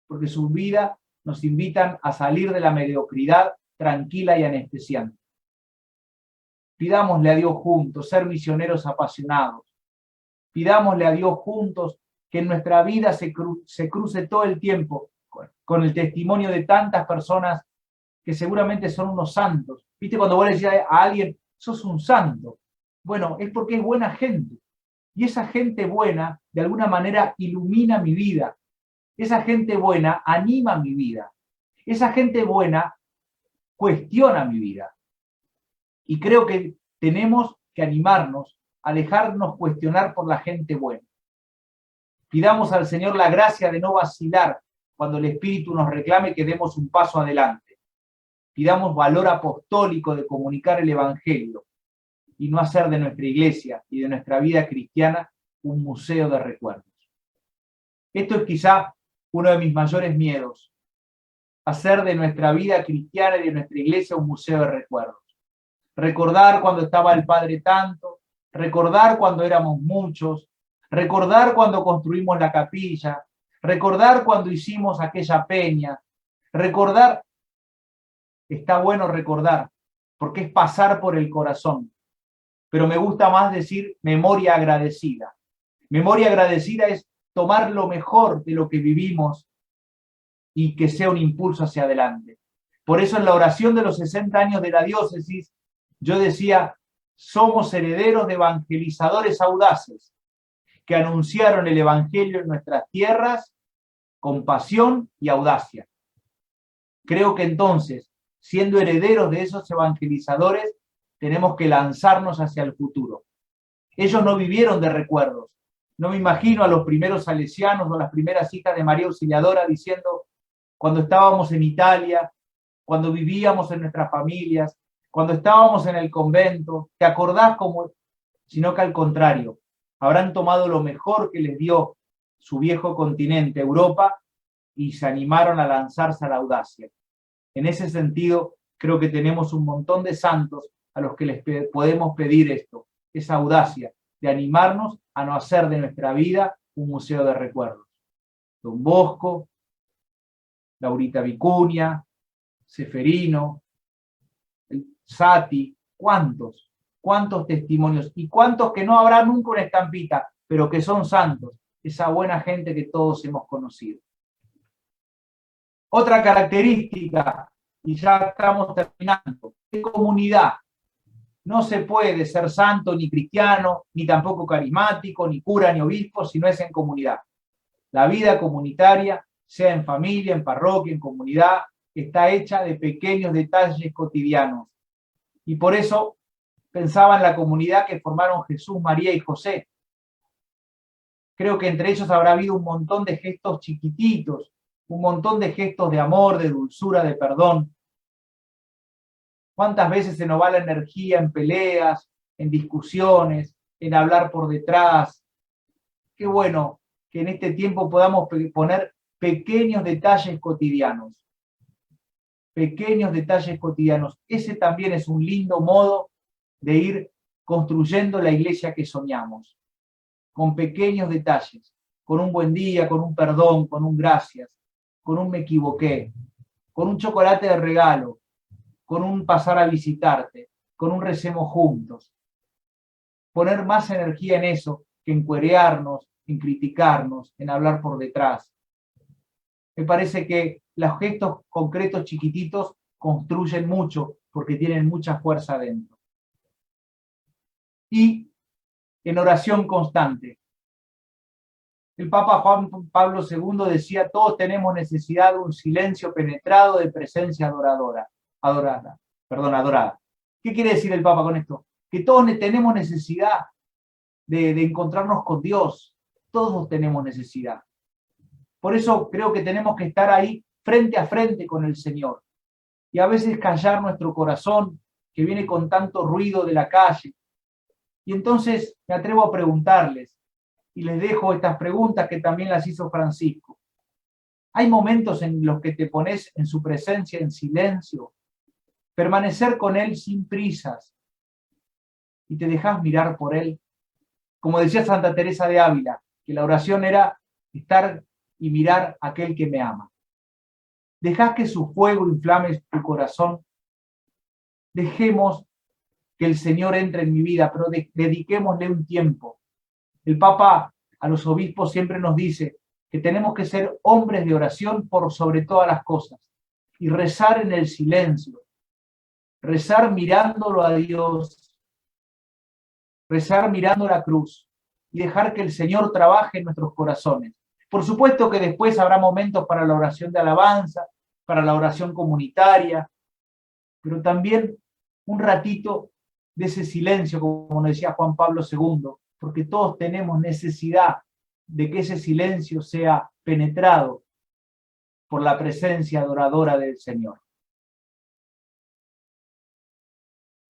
S1: porque su vida nos invitan a salir de la mediocridad tranquila y anestesiante. Pidámosle a Dios juntos ser misioneros apasionados. Pidámosle a Dios juntos que en nuestra vida se cruce todo el tiempo con el testimonio de tantas personas que seguramente son unos santos. ¿Viste cuando vos le decís a alguien, sos un santo? Bueno, es porque es buena gente. Y esa gente buena, de alguna manera, ilumina mi vida. Esa gente buena anima mi vida. Esa gente buena cuestiona mi vida. Y creo que tenemos que animarnos a dejarnos cuestionar por la gente buena. Pidamos al Señor la gracia de no vacilar cuando el Espíritu nos reclame que demos un paso adelante. Pidamos valor apostólico de comunicar el Evangelio y no hacer de nuestra iglesia y de nuestra vida cristiana un museo de recuerdos. Esto es quizá uno de mis mayores miedos, hacer de nuestra vida cristiana y de nuestra iglesia un museo de recuerdos. Recordar cuando estaba el Padre tanto, recordar cuando éramos muchos, recordar cuando construimos la capilla, recordar cuando hicimos aquella peña, recordar, está bueno recordar, porque es pasar por el corazón, pero me gusta más decir memoria agradecida. Memoria agradecida es tomar lo mejor de lo que vivimos y que sea un impulso hacia adelante. Por eso en la oración de los 60 años de la diócesis, yo decía, somos herederos de evangelizadores audaces que anunciaron el evangelio en nuestras tierras con pasión y audacia. Creo que entonces, siendo herederos de esos evangelizadores, tenemos que lanzarnos hacia el futuro. Ellos no vivieron de recuerdos. No me imagino a los primeros salesianos o las primeras hijas de María Auxiliadora diciendo, cuando estábamos en Italia, cuando vivíamos en nuestras familias, cuando estábamos en el convento, ¿te acordás cómo? Sino que al contrario, habrán tomado lo mejor que les dio su viejo continente, Europa, y se animaron a lanzarse a la audacia. En ese sentido, creo que tenemos un montón de santos a los que les podemos pedir esto, esa audacia de animarnos a no hacer de nuestra vida un museo de recuerdos. Don Bosco, Laurita Vicuña, Seferino, Sati, cuántos testimonios y cuántos que no habrá nunca una estampita, pero que son santos, esa buena gente que todos hemos conocido. Otra característica, y ya estamos terminando, es comunidad. No se puede ser santo ni cristiano, ni tampoco carismático, ni cura, ni obispo, si no es en comunidad. La vida comunitaria, sea en familia, en parroquia, en comunidad, está hecha de pequeños detalles cotidianos. Y por eso pensaba en la comunidad que formaron Jesús, María y José. Creo que entre ellos habrá habido un montón de gestos chiquititos, un montón de gestos de amor, de dulzura, de perdón. ¿Cuántas veces se nos va la energía en peleas, en discusiones, en hablar por detrás? Qué bueno que en este tiempo podamos poner pequeños detalles cotidianos. Pequeños detalles cotidianos. Ese también es un lindo modo de ir construyendo la iglesia que soñamos. Con pequeños detalles, con un buen día, con un perdón, con un gracias, con un me equivoqué, con un chocolate de regalo, con un pasar a visitarte, con un recemos juntos. Poner más energía en eso que en cuerearnos, en criticarnos, en hablar por detrás. Me parece que los gestos concretos chiquititos construyen mucho porque tienen mucha fuerza dentro. Y en oración constante. El Papa Juan Pablo II decía, todos tenemos necesidad de un silencio penetrado de presencia adorada. ¿Qué quiere decir el Papa con esto? Que todos tenemos necesidad de encontrarnos con Dios. Todos tenemos necesidad. Por eso creo que tenemos que estar ahí frente a frente con el Señor. Y a veces callar nuestro corazón, que viene con tanto ruido de la calle. Y entonces me atrevo a preguntarles, y les dejo estas preguntas que también las hizo Francisco. ¿Hay momentos en los que te pones en su presencia en silencio, permanecer con Él sin prisas, y te dejas mirar por Él? Como decía Santa Teresa de Ávila, que la oración era estar y mirar a aquel que me ama. Dejás que su fuego inflame tu corazón. Dejemos que el Señor entre en mi vida, pero dediquémosle un tiempo. El Papa a los obispos siempre nos dice que tenemos que ser hombres de oración por sobre todas las cosas y rezar en el silencio, rezar mirándolo a Dios, rezar mirando la cruz y dejar que el Señor trabaje en nuestros corazones. Por supuesto que después habrá momentos para la oración de alabanza, para la oración comunitaria, pero también un ratito de ese silencio, como nos decía Juan Pablo II, porque todos tenemos necesidad de que ese silencio sea penetrado por la presencia adoradora del Señor.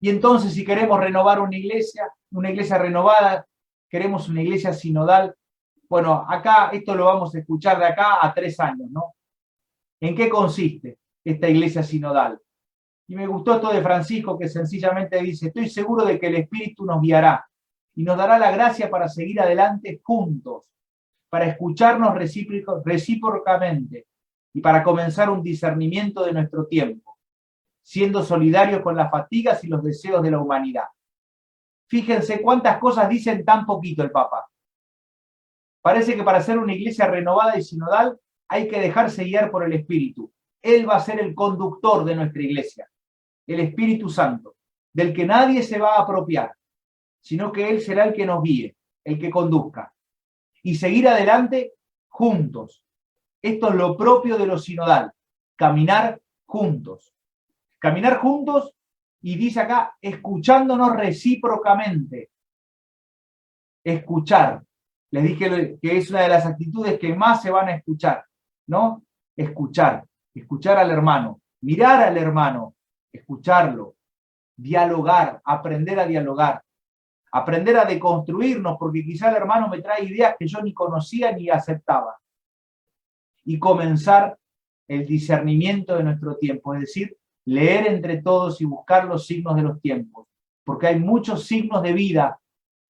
S1: Y entonces, si queremos renovar una iglesia renovada, queremos una iglesia sinodal, Bueno, acá esto lo vamos a escuchar de acá a 3 años, ¿no? ¿En qué consiste esta iglesia sinodal? Y me gustó esto de Francisco, que sencillamente dice: estoy seguro de que el Espíritu nos guiará y nos dará la gracia para seguir adelante juntos, para escucharnos recíprocamente y para comenzar un discernimiento de nuestro tiempo, siendo solidarios con las fatigas y los deseos de la humanidad. Fíjense cuántas cosas dice en tan poquito el Papa. Parece que para ser una iglesia renovada y sinodal hay que dejarse guiar por el Espíritu. Él va a ser el conductor de nuestra iglesia, el Espíritu Santo, del que nadie se va a apropiar, sino que Él será el que nos guíe, el que conduzca. Y seguir adelante juntos. Esto es lo propio de lo sinodal, caminar juntos. Caminar juntos, y dice acá, escuchándonos recíprocamente. Escuchar. Les dije que es una de las actitudes que más se van a escuchar, ¿no? Escuchar. Escuchar al hermano. Mirar al hermano. Escucharlo. Dialogar. Aprender a dialogar. Aprender a deconstruirnos, porque quizá el hermano me trae ideas que yo ni conocía ni aceptaba. Y comenzar el discernimiento de nuestro tiempo, es decir, leer entre todos y buscar los signos de los tiempos, porque hay muchos signos de vida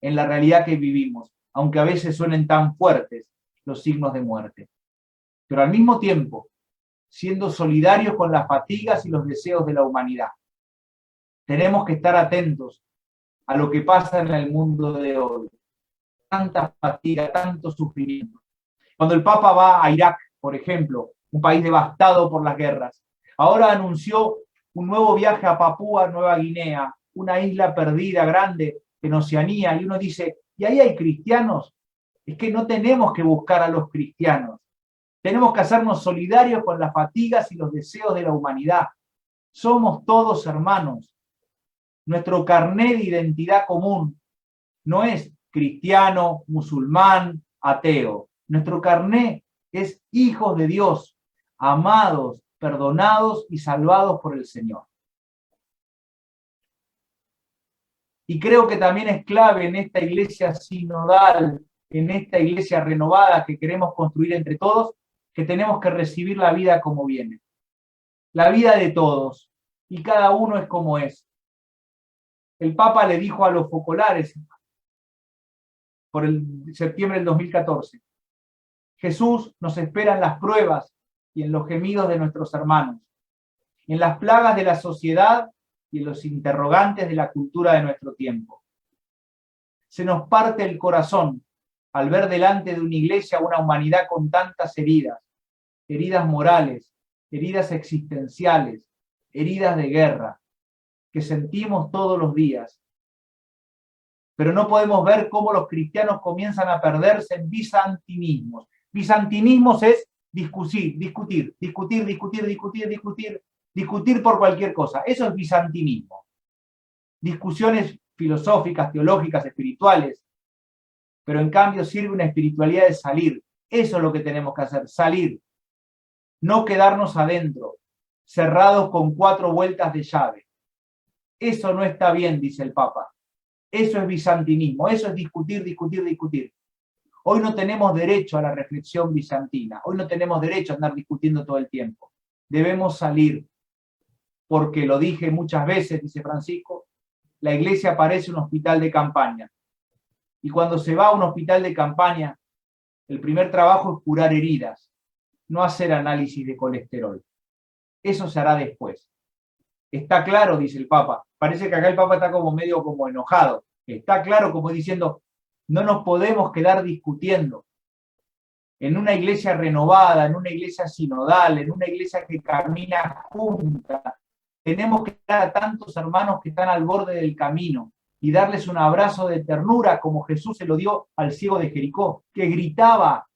S1: en la realidad que vivimos, aunque a veces suenen tan fuertes los signos de muerte. Pero al mismo tiempo, siendo solidarios con las fatigas y los deseos de la humanidad. Tenemos que estar atentos a lo que pasa en el mundo de hoy. Tanta fatiga, tanto sufrimiento. Cuando el Papa va a Irak, por ejemplo, un país devastado por las guerras, ahora anunció un nuevo viaje a Papúa Nueva Guinea, una isla perdida, grande, en Oceanía, y uno dice, ¿y ahí hay cristianos? Es que no tenemos que buscar a los cristianos. Tenemos que hacernos solidarios con las fatigas y los deseos de la humanidad. Somos todos hermanos. Nuestro carné de identidad común no es cristiano, musulmán, ateo. Nuestro carné es hijos de Dios, amados, perdonados y salvados por el Señor. Y creo que también es clave en esta iglesia sinodal, en esta iglesia renovada que queremos construir entre todos, que tenemos que recibir la vida como viene. La vida de todos, y cada uno es como es. El Papa le dijo a los focolares, por el septiembre del 2014, Jesús nos espera en las pruebas y en los gemidos de nuestros hermanos, en las plagas de la sociedad y en los interrogantes de la cultura de nuestro tiempo. Se nos parte el corazón al ver delante de una iglesia una humanidad con tantas heridas, heridas morales, heridas existenciales, heridas de guerra, que sentimos todos los días. Pero no podemos ver cómo los cristianos comienzan a perderse en bizantinismos. Bizantinismos es discutir por cualquier cosa. Eso es bizantinismo. Discusiones filosóficas, teológicas, espirituales. Pero en cambio sirve una espiritualidad de salir. Eso es lo que tenemos que hacer, salir. No quedarnos adentro, cerrados con 4 vueltas de llave. Eso no está bien, dice el Papa. Eso es bizantinismo, eso es discutir. Hoy no tenemos derecho a la reflexión bizantina, hoy no tenemos derecho a andar discutiendo todo el tiempo. Debemos salir, porque lo dije muchas veces, dice Francisco, la iglesia parece un hospital de campaña. Y cuando se va a un hospital de campaña, el primer trabajo es curar heridas, no hacer análisis de colesterol. Eso se hará después. Está claro, dice el Papa. Parece que acá el Papa está como medio como enojado. Está claro como diciendo, no nos podemos quedar discutiendo. En una iglesia renovada, en una iglesia sinodal, en una iglesia que camina junta, tenemos que dar a tantos hermanos que están al borde del camino y darles un abrazo de ternura como Jesús se lo dio al ciego de Jericó, que gritaba,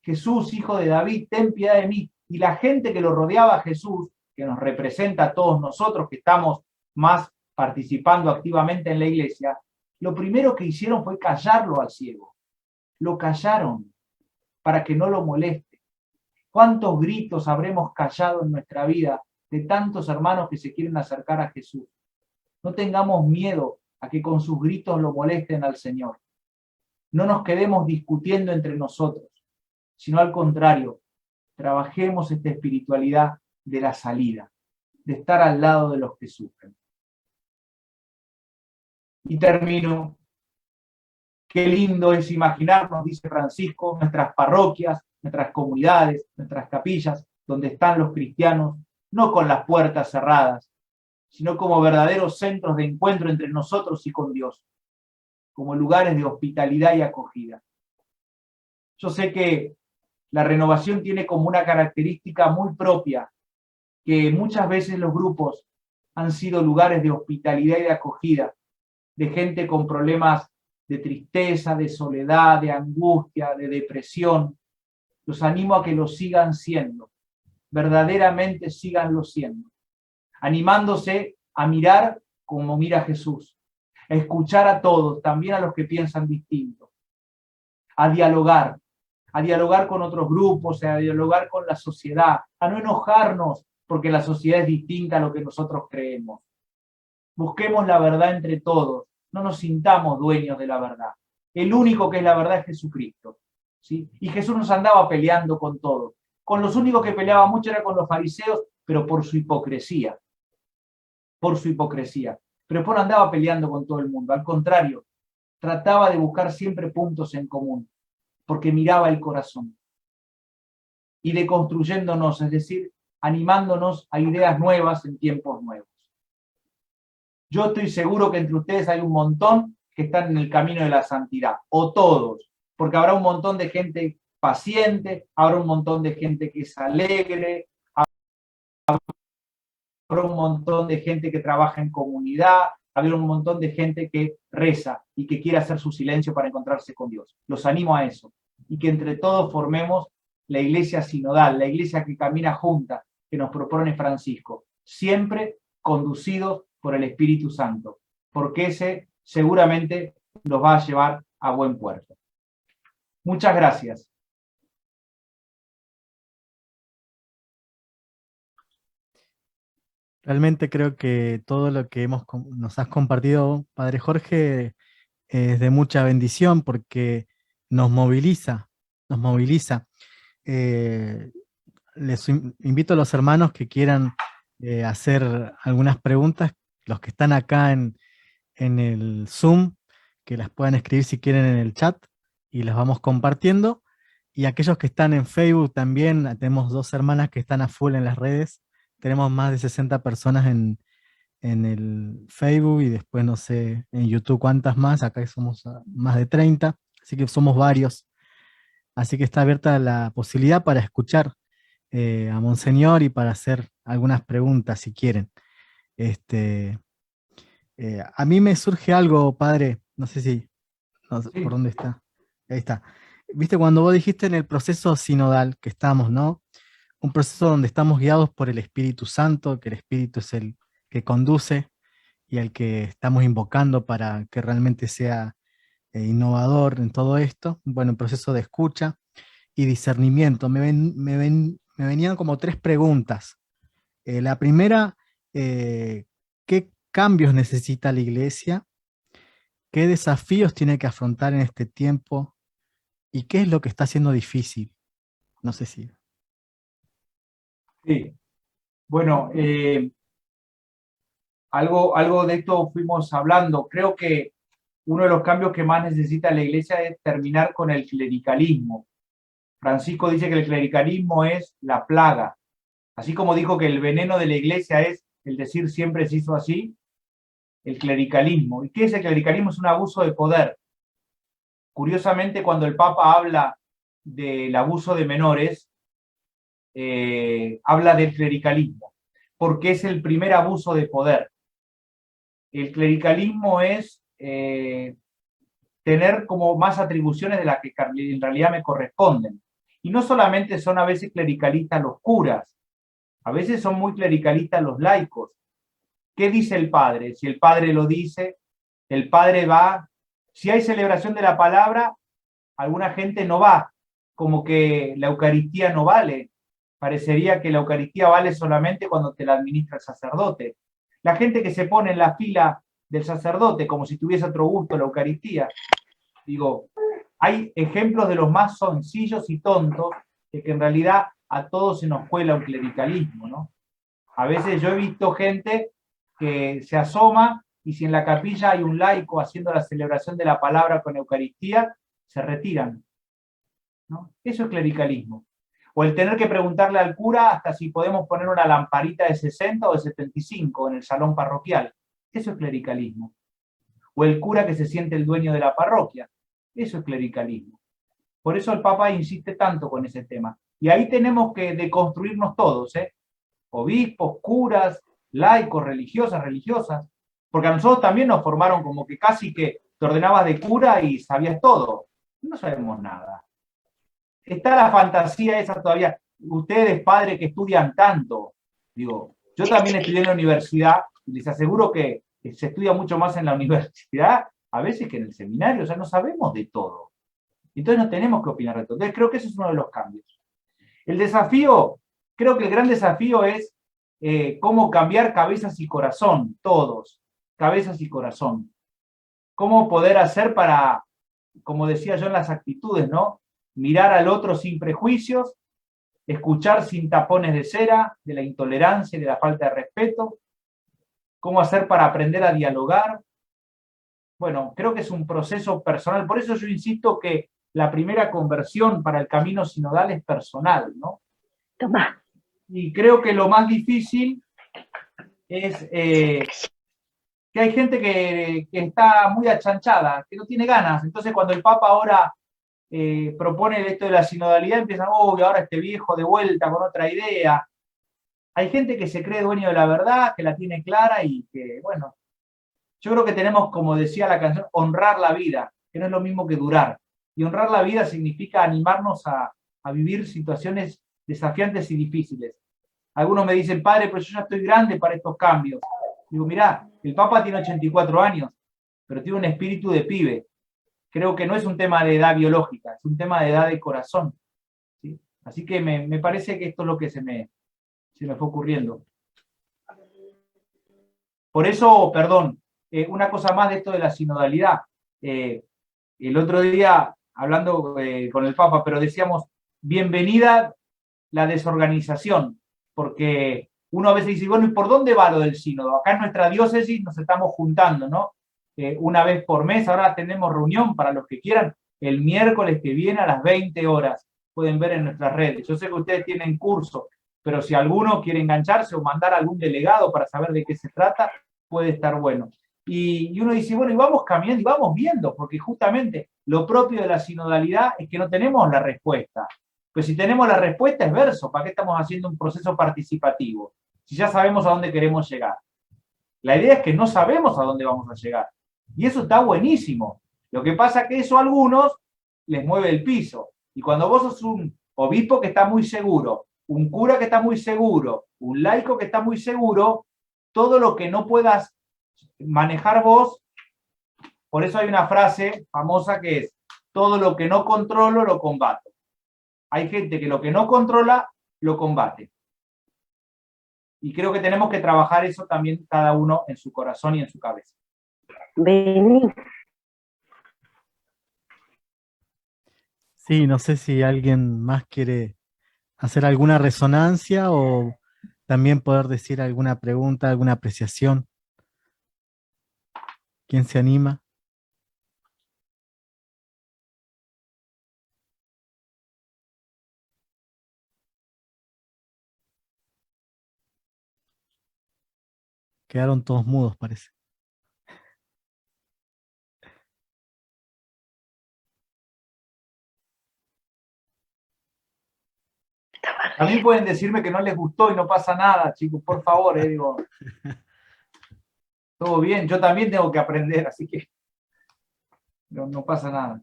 S1: Jesús, hijo de David, ten piedad de mí. Y la gente que lo rodeaba a Jesús, que nos representa a todos nosotros que estamos más participando activamente en la iglesia, lo primero que hicieron fue callarlo al ciego. Lo callaron para que no lo moleste. ¿Cuántos gritos habremos callado en nuestra vida de tantos hermanos que se quieren acercar a Jesús? No tengamos miedo a que con sus gritos lo molesten al Señor. no nos quedemos discutiendo entre nosotros, sino al contrario, trabajemos esta espiritualidad de la salida, de estar al lado de los que sufren. Y termino. Qué lindo es imaginarnos, dice Francisco, nuestras parroquias, nuestras comunidades, nuestras capillas, donde están los cristianos, no con las puertas cerradas, sino como verdaderos centros de encuentro entre nosotros y con Dios, como lugares de hospitalidad y acogida. Yo sé que la renovación tiene como una característica muy propia, que muchas veces los grupos han sido lugares de hospitalidad y de acogida, de gente con problemas de tristeza, de soledad, de angustia, de depresión. Los animo a que lo sigan siendo, verdaderamente síganlo siendo, animándose a mirar como mira Jesús, a escuchar a todos, también a los que piensan distinto, a dialogar con otros grupos, a dialogar con la sociedad, a no enojarnos porque la sociedad es distinta a lo que nosotros creemos. Busquemos la verdad entre todos, no nos sintamos dueños de la verdad. El único que es la verdad es Jesucristo, ¿sí? Y Jesús nos andaba peleando con todos. Con los únicos que peleaba mucho era con los fariseos, pero por su hipocresía. Por su hipocresía. Pero después no andaba peleando con todo el mundo. Al contrario, trataba de buscar siempre puntos en común, porque miraba el corazón. Y deconstruyéndonos, es decir, animándonos a ideas nuevas en tiempos nuevos. Yo estoy seguro que entre ustedes hay un montón que están en el camino de la santidad, o todos, porque habrá un montón de gente paciente, habrá un montón de gente que es alegre, habrá un montón de gente que trabaja en comunidad, habrá un montón de gente que reza y que quiere hacer su silencio para encontrarse con Dios. Los animo a eso, y que entre todos formemos la iglesia sinodal, la iglesia que camina junta, que nos propone Francisco, siempre conducidos por el Espíritu Santo, porque ese seguramente nos va a llevar a buen puerto. Muchas gracias.
S2: Realmente creo que todo lo que nos has compartido, Padre Jorge, es de mucha bendición porque nos moviliza, nos moviliza. Eh, invito a los hermanos que quieran hacer algunas preguntas, los que están acá en el Zoom, que las puedan escribir si quieren en el chat y las vamos compartiendo. Y aquellos que están en Facebook también, tenemos dos hermanas que están a full en las redes, tenemos más de 60 personas en el Facebook y después no sé en YouTube cuántas más, acá somos más de 30, así que somos varios. Así que está abierta la posibilidad para escuchar a Monseñor y para hacer algunas preguntas si quieren. Este, a mí me surge algo, padre, no sé si, no sé por
S1: Sí,
S2: dónde está. Ahí está. Viste, cuando vos dijiste en el proceso sinodal que estamos, ¿no? Un proceso donde estamos guiados por el Espíritu Santo, que el Espíritu es el que conduce y al que estamos invocando para que realmente sea innovador en todo esto. Bueno, un proceso de escucha y discernimiento. Me venían como tres preguntas. La primera, ¿qué cambios necesita la iglesia? ¿Qué desafíos tiene que afrontar en este tiempo? ¿Y qué es lo que está haciendo difícil? No sé si...
S1: sí. Bueno, algo de esto fuimos hablando. Creo que uno de los cambios que más necesita la iglesia es terminar con el clericalismo. Francisco dice que el clericalismo es la plaga. Así como dijo que el veneno de la iglesia es el decir siempre se hizo así, el clericalismo. ¿Y qué es el clericalismo? Es un abuso de poder. Curiosamente, cuando el Papa habla del abuso de menores, habla del clericalismo, porque es el primer abuso de poder. El clericalismo es tener como más atribuciones de las que en realidad me corresponden. Y no solamente son a veces clericalistas los curas, a veces son muy clericalistas los laicos. ¿Qué dice el padre? Si el padre lo dice, el padre va. Si hay celebración de la palabra, alguna gente no va, como que la Eucaristía no vale. Parecería que la Eucaristía vale solamente cuando te la administra el sacerdote. La gente que se pone en la fila del sacerdote como si tuviese otro gusto la Eucaristía, digo, hay ejemplos de los más sencillos y tontos de que en realidad a todos se nos cuela un clericalismo, ¿no? A veces yo he visto gente que se asoma y si en la capilla hay un laico haciendo la celebración de la palabra con Eucaristía, se retiran, ¿no? Eso es clericalismo. O el tener que preguntarle al cura hasta si podemos poner una lamparita de 60 o de 75 en el salón parroquial. Eso es clericalismo. O el cura que se siente el dueño de la parroquia. Eso es clericalismo. Por eso el Papa insiste tanto con ese tema. Y ahí tenemos que deconstruirnos todos, ¿eh? Obispos, curas, laicos, religiosas, porque a nosotros también nos formaron como que casi que te ordenabas de cura y sabías todo. No sabemos nada. Está la fantasía esa todavía. Ustedes, padres, que estudian tanto, digo, yo también estudié en la universidad y les aseguro que se estudia mucho más en la universidad a veces que en el seminario, o sea, no sabemos de todo. Entonces no tenemos que opinar de todo. Entonces creo que ese es uno de los cambios. El desafío, creo que el gran desafío es cómo cambiar cabezas y corazón, todos, cabezas y corazón. Cómo poder hacer para, como decía yo en las actitudes, ¿no? Mirar al otro sin prejuicios, escuchar sin tapones de cera, de la intolerancia y de la falta de respeto. Cómo hacer para aprender a dialogar. Bueno, creo que es un proceso personal. Por eso yo insisto que la primera conversión para el camino sinodal es personal, ¿no?
S3: Tomás.
S1: Y creo que lo más difícil es que hay gente que está muy achanchada, que no tiene ganas. Entonces cuando el Papa ahora propone esto de la sinodalidad, empiezan, oh, ahora este viejo de vuelta con otra idea. Hay gente que se cree dueño de la verdad, que la tiene clara y que, bueno, yo creo que tenemos, como decía la canción, honrar la vida, que no es lo mismo que durar. Y honrar la vida significa animarnos a vivir situaciones desafiantes y difíciles. Algunos me dicen, padre, pero yo ya estoy grande para estos cambios. Digo, mirá, el Papa tiene 84 años, pero tiene un espíritu de pibe. Creo que no es un tema de edad biológica, es un tema de edad de corazón, ¿sí? Así que me parece que esto es lo que se me fue ocurriendo. Por eso, perdón, una cosa más de esto de la sinodalidad. El otro día, hablando con el Papa, pero decíamos, bienvenida la desorganización, porque uno a veces dice, bueno, ¿y por dónde va lo del sínodo? Acá en nuestra diócesis nos estamos juntando, ¿no? Una vez por mes, ahora tenemos reunión para los que quieran, el miércoles que viene a las 20 horas, pueden ver en nuestras redes. Yo sé que ustedes tienen curso, pero si alguno quiere engancharse o mandar a algún delegado para saber de qué se trata, puede estar bueno. Y uno dice, bueno, y vamos caminando y vamos viendo, porque justamente lo propio de la sinodalidad es que no tenemos la respuesta. Pues si tenemos la respuesta es verso, ¿para qué estamos haciendo un proceso participativo? Si ya sabemos a dónde queremos llegar. La idea es que no sabemos a dónde vamos a llegar. Y eso está buenísimo. Lo que pasa es que eso a algunos les mueve el piso. Y cuando vos sos un obispo que está muy seguro, un cura que está muy seguro, un laico que está muy seguro, todo lo que no puedas manejar vos, por eso hay una frase famosa que es, todo lo que no controlo lo combato. Hay gente que lo que no controla lo combate. Y creo que tenemos que trabajar eso también cada uno en su corazón y en su cabeza.
S3: Vení.
S2: Sí, no sé si alguien más quiere hacer alguna resonancia o también poder decir alguna pregunta, alguna apreciación. ¿Quién se anima? Quedaron todos mudos, parece.
S1: También pueden decirme que no les gustó y no pasa nada, chicos, por favor, digo. Todo bien, yo también tengo que aprender, así que no pasa nada.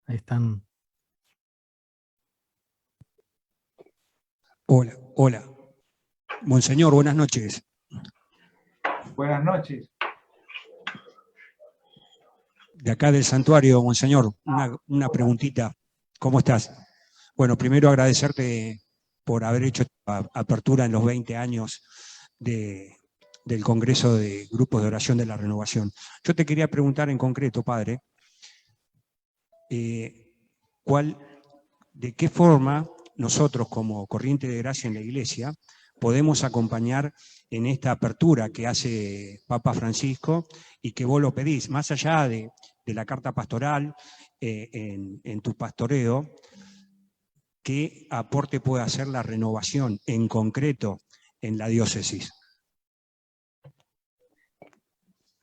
S2: Ahí están.
S4: Hola, hola. Monseñor, buenas noches.
S1: Buenas noches.
S4: De acá del santuario, Monseñor, una preguntita. ¿Cómo estás? Bueno, primero agradecerte por haber hecho esta apertura en los 20 años del Congreso de Grupos de Oración de la Renovación. Yo te quería preguntar en concreto, padre, ¿de qué forma nosotros como Corriente de Gracia en la Iglesia podemos acompañar en esta apertura que hace Papa Francisco y que vos lo pedís, más allá de la carta pastoral, en tu pastoreo? ¿Qué aporte puede hacer la renovación en concreto en la diócesis?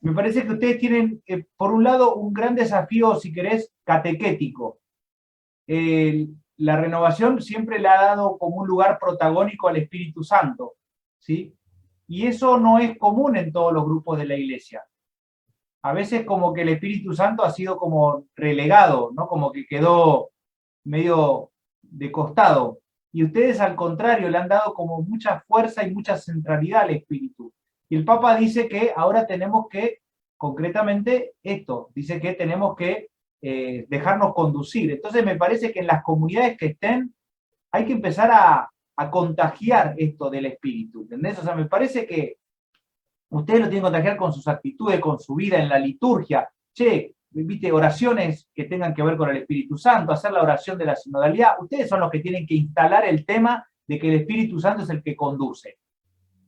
S1: Me parece que ustedes tienen, por un lado, un gran desafío, si querés, catequético. La renovación siempre le ha dado como un lugar protagónico al Espíritu Santo, ¿sí? Y eso no es común en todos los grupos de la Iglesia. A veces como que el Espíritu Santo ha sido como relegado, ¿no? Como que quedó medio de costado. Y ustedes al contrario le han dado como mucha fuerza y mucha centralidad al Espíritu. Y el Papa dice que ahora tenemos que, concretamente esto, dice que tenemos que dejarnos conducir. Entonces me parece que en las comunidades que estén hay que empezar a contagiar esto del Espíritu, ¿entendés? O sea, me parece que ustedes lo tienen que contagiar con sus actitudes, con su vida en la liturgia. Che, viste, oraciones que tengan que ver con el Espíritu Santo, hacer la oración de la sinodalidad. Ustedes son los que tienen que instalar el tema de que el Espíritu Santo es el que conduce.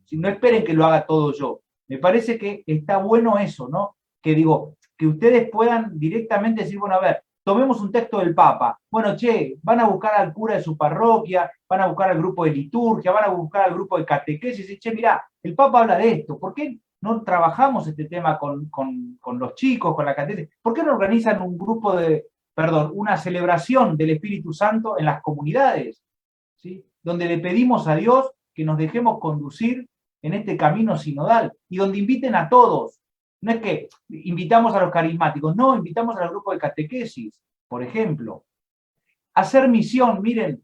S1: Si no esperen que lo haga todo yo. Me parece que está bueno eso, ¿no? Que digo, que ustedes puedan directamente decir, bueno, a ver, tomemos un texto del Papa. Bueno, che, van a buscar al cura de su parroquia, van a buscar al grupo de liturgia, van a buscar al grupo de catequesis, y che, mirá, el Papa habla de esto, ¿por qué no trabajamos este tema con los chicos, con la catequesis? ¿Por qué no organizan un grupo una celebración del Espíritu Santo en las comunidades? ¿Sí? Donde le pedimos a Dios que nos dejemos conducir en este camino sinodal y donde inviten a todos. No es que invitamos a los carismáticos, no, invitamos al grupo de catequesis, por ejemplo. Hacer misión, miren,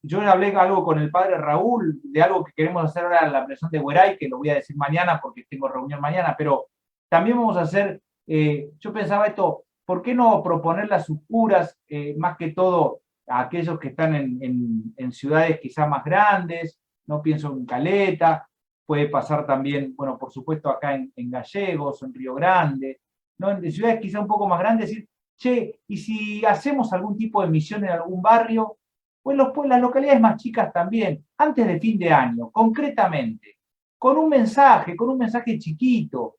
S1: yo hablé algo con el padre Raúl, de algo que queremos hacer ahora en la presión de Hueray, que lo voy a decir mañana porque tengo reunión mañana, pero también vamos a hacer, yo pensaba esto, ¿por qué no proponerle a sus curas, más que todo a aquellos que están en ciudades quizás más grandes? No pienso en Caleta, puede pasar también, bueno, por supuesto acá en Gallegos, en Río Grande, ¿no? En ciudades quizás un poco más grandes, decir, che, ¿y si hacemos algún tipo de misión en algún barrio? Pues las localidades más chicas también, antes de fin de año, concretamente, con un mensaje chiquito,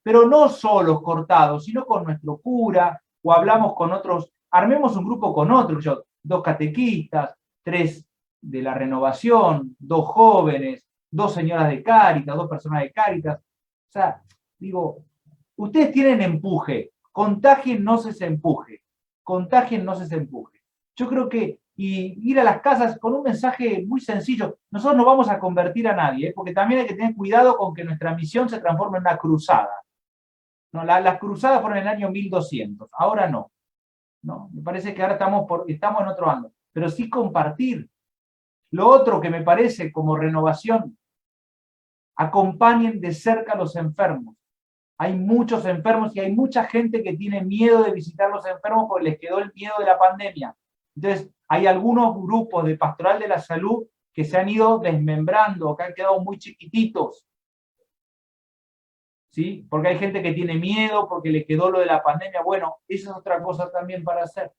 S1: pero no solos cortados, sino con nuestro cura, o hablamos con otros, armemos un grupo con otros, 2 catequistas, 3 de la renovación, 2 jóvenes, 2 señoras de Cáritas, 2 personas de Cáritas. O sea, digo, ustedes tienen empuje, contágiennos ese empuje, Yo creo que ir a las casas con un mensaje muy sencillo. Nosotros no vamos a convertir a nadie, porque también hay que tener cuidado con que nuestra misión se transforme en una cruzada. ¿No? Las cruzadas fueron en el año 1200, ahora no. ¿No? Me parece que ahora estamos en otro ángulo, pero sí compartir. Lo otro que me parece como renovación, acompañen de cerca a los enfermos. Hay muchos enfermos y hay mucha gente que tiene miedo de visitar a los enfermos porque les quedó el miedo de la pandemia. Entonces, hay algunos grupos de Pastoral de la Salud que se han ido desmembrando, que han quedado muy chiquititos. ¿Sí? Porque hay gente que tiene miedo, porque le quedó lo de la pandemia. Bueno, esa es otra cosa también para hacer.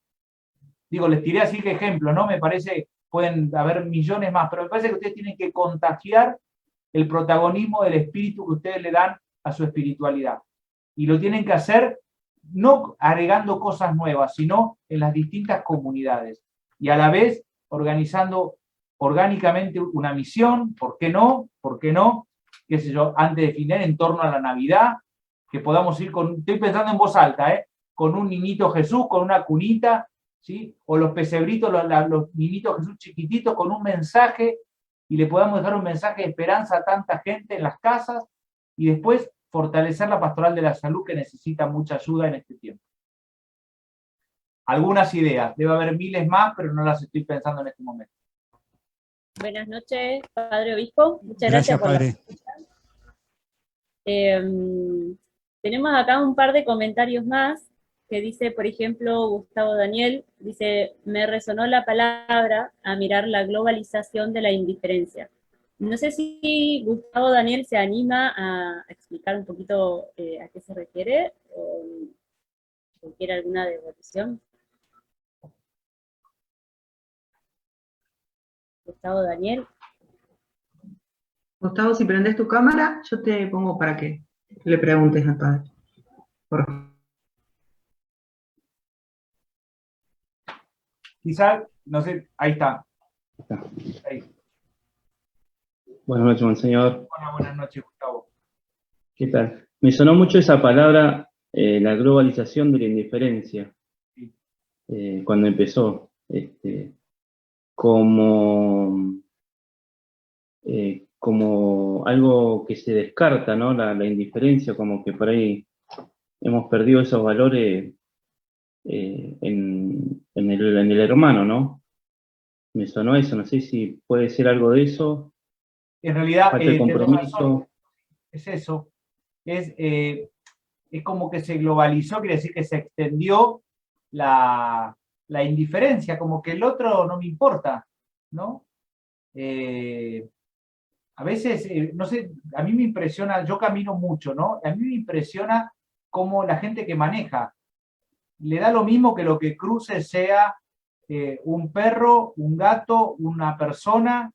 S1: Digo, les tiré así que ejemplo, ¿no? Me parece, pueden haber millones más, pero me parece que ustedes tienen que contagiar el protagonismo del espíritu que ustedes le dan a su espiritualidad. Y lo tienen que hacer no agregando cosas nuevas, sino en las distintas comunidades. Y a la vez organizando orgánicamente una misión, ¿por qué no? Qué sé yo, antes de final, en torno a la Navidad, que podamos ir estoy pensando en voz alta, con un niñito Jesús, con una cunita, ¿sí? O los pesebritos, los niñitos Jesús chiquititos, con un mensaje, y le podamos dejar un mensaje de esperanza a tanta gente en las casas, y después fortalecer la pastoral de la salud que necesita mucha ayuda en este tiempo. Algunas ideas, debe haber miles más, pero no las estoy pensando en este momento.
S5: Buenas noches, Padre Obispo. Muchas
S4: Gracias,
S5: gracias por
S4: padre.
S5: tenemos acá un par de comentarios más. que dice, por ejemplo, Gustavo Daniel, dice, me resonó la palabra a mirar la globalización de la indiferencia. No sé si Gustavo Daniel se anima a explicar un poquito a qué se refiere, o quiere alguna devolución. Gustavo Daniel.
S6: Gustavo, si prendes tu cámara, yo te pongo para que le preguntes al padre. Por favor.
S1: Quizás, no sé, ahí está. Ahí.
S7: Buenas noches, monseñor.
S1: Hola, buenas noches, Gustavo.
S7: ¿Qué tal? Me sonó mucho esa palabra, la globalización de la indiferencia,
S1: Sí.
S7: Cuando empezó, como, como algo que se descarta, ¿no? La indiferencia, como que por ahí hemos perdido esos valores en el hermano, ¿no? Me sonó eso, no sé si puede ser algo de eso,
S1: En realidad,
S7: falta de
S1: tenés razón,
S7: compromiso.
S1: es eso. Es como que se globalizó, quiere decir que se extendió la indiferencia, como que el otro no me importa, ¿no? A veces, no sé, a mí me impresiona, yo camino mucho, ¿no? A mí me impresiona cómo la gente que maneja le da lo mismo que lo que cruce sea un perro, un gato, una persona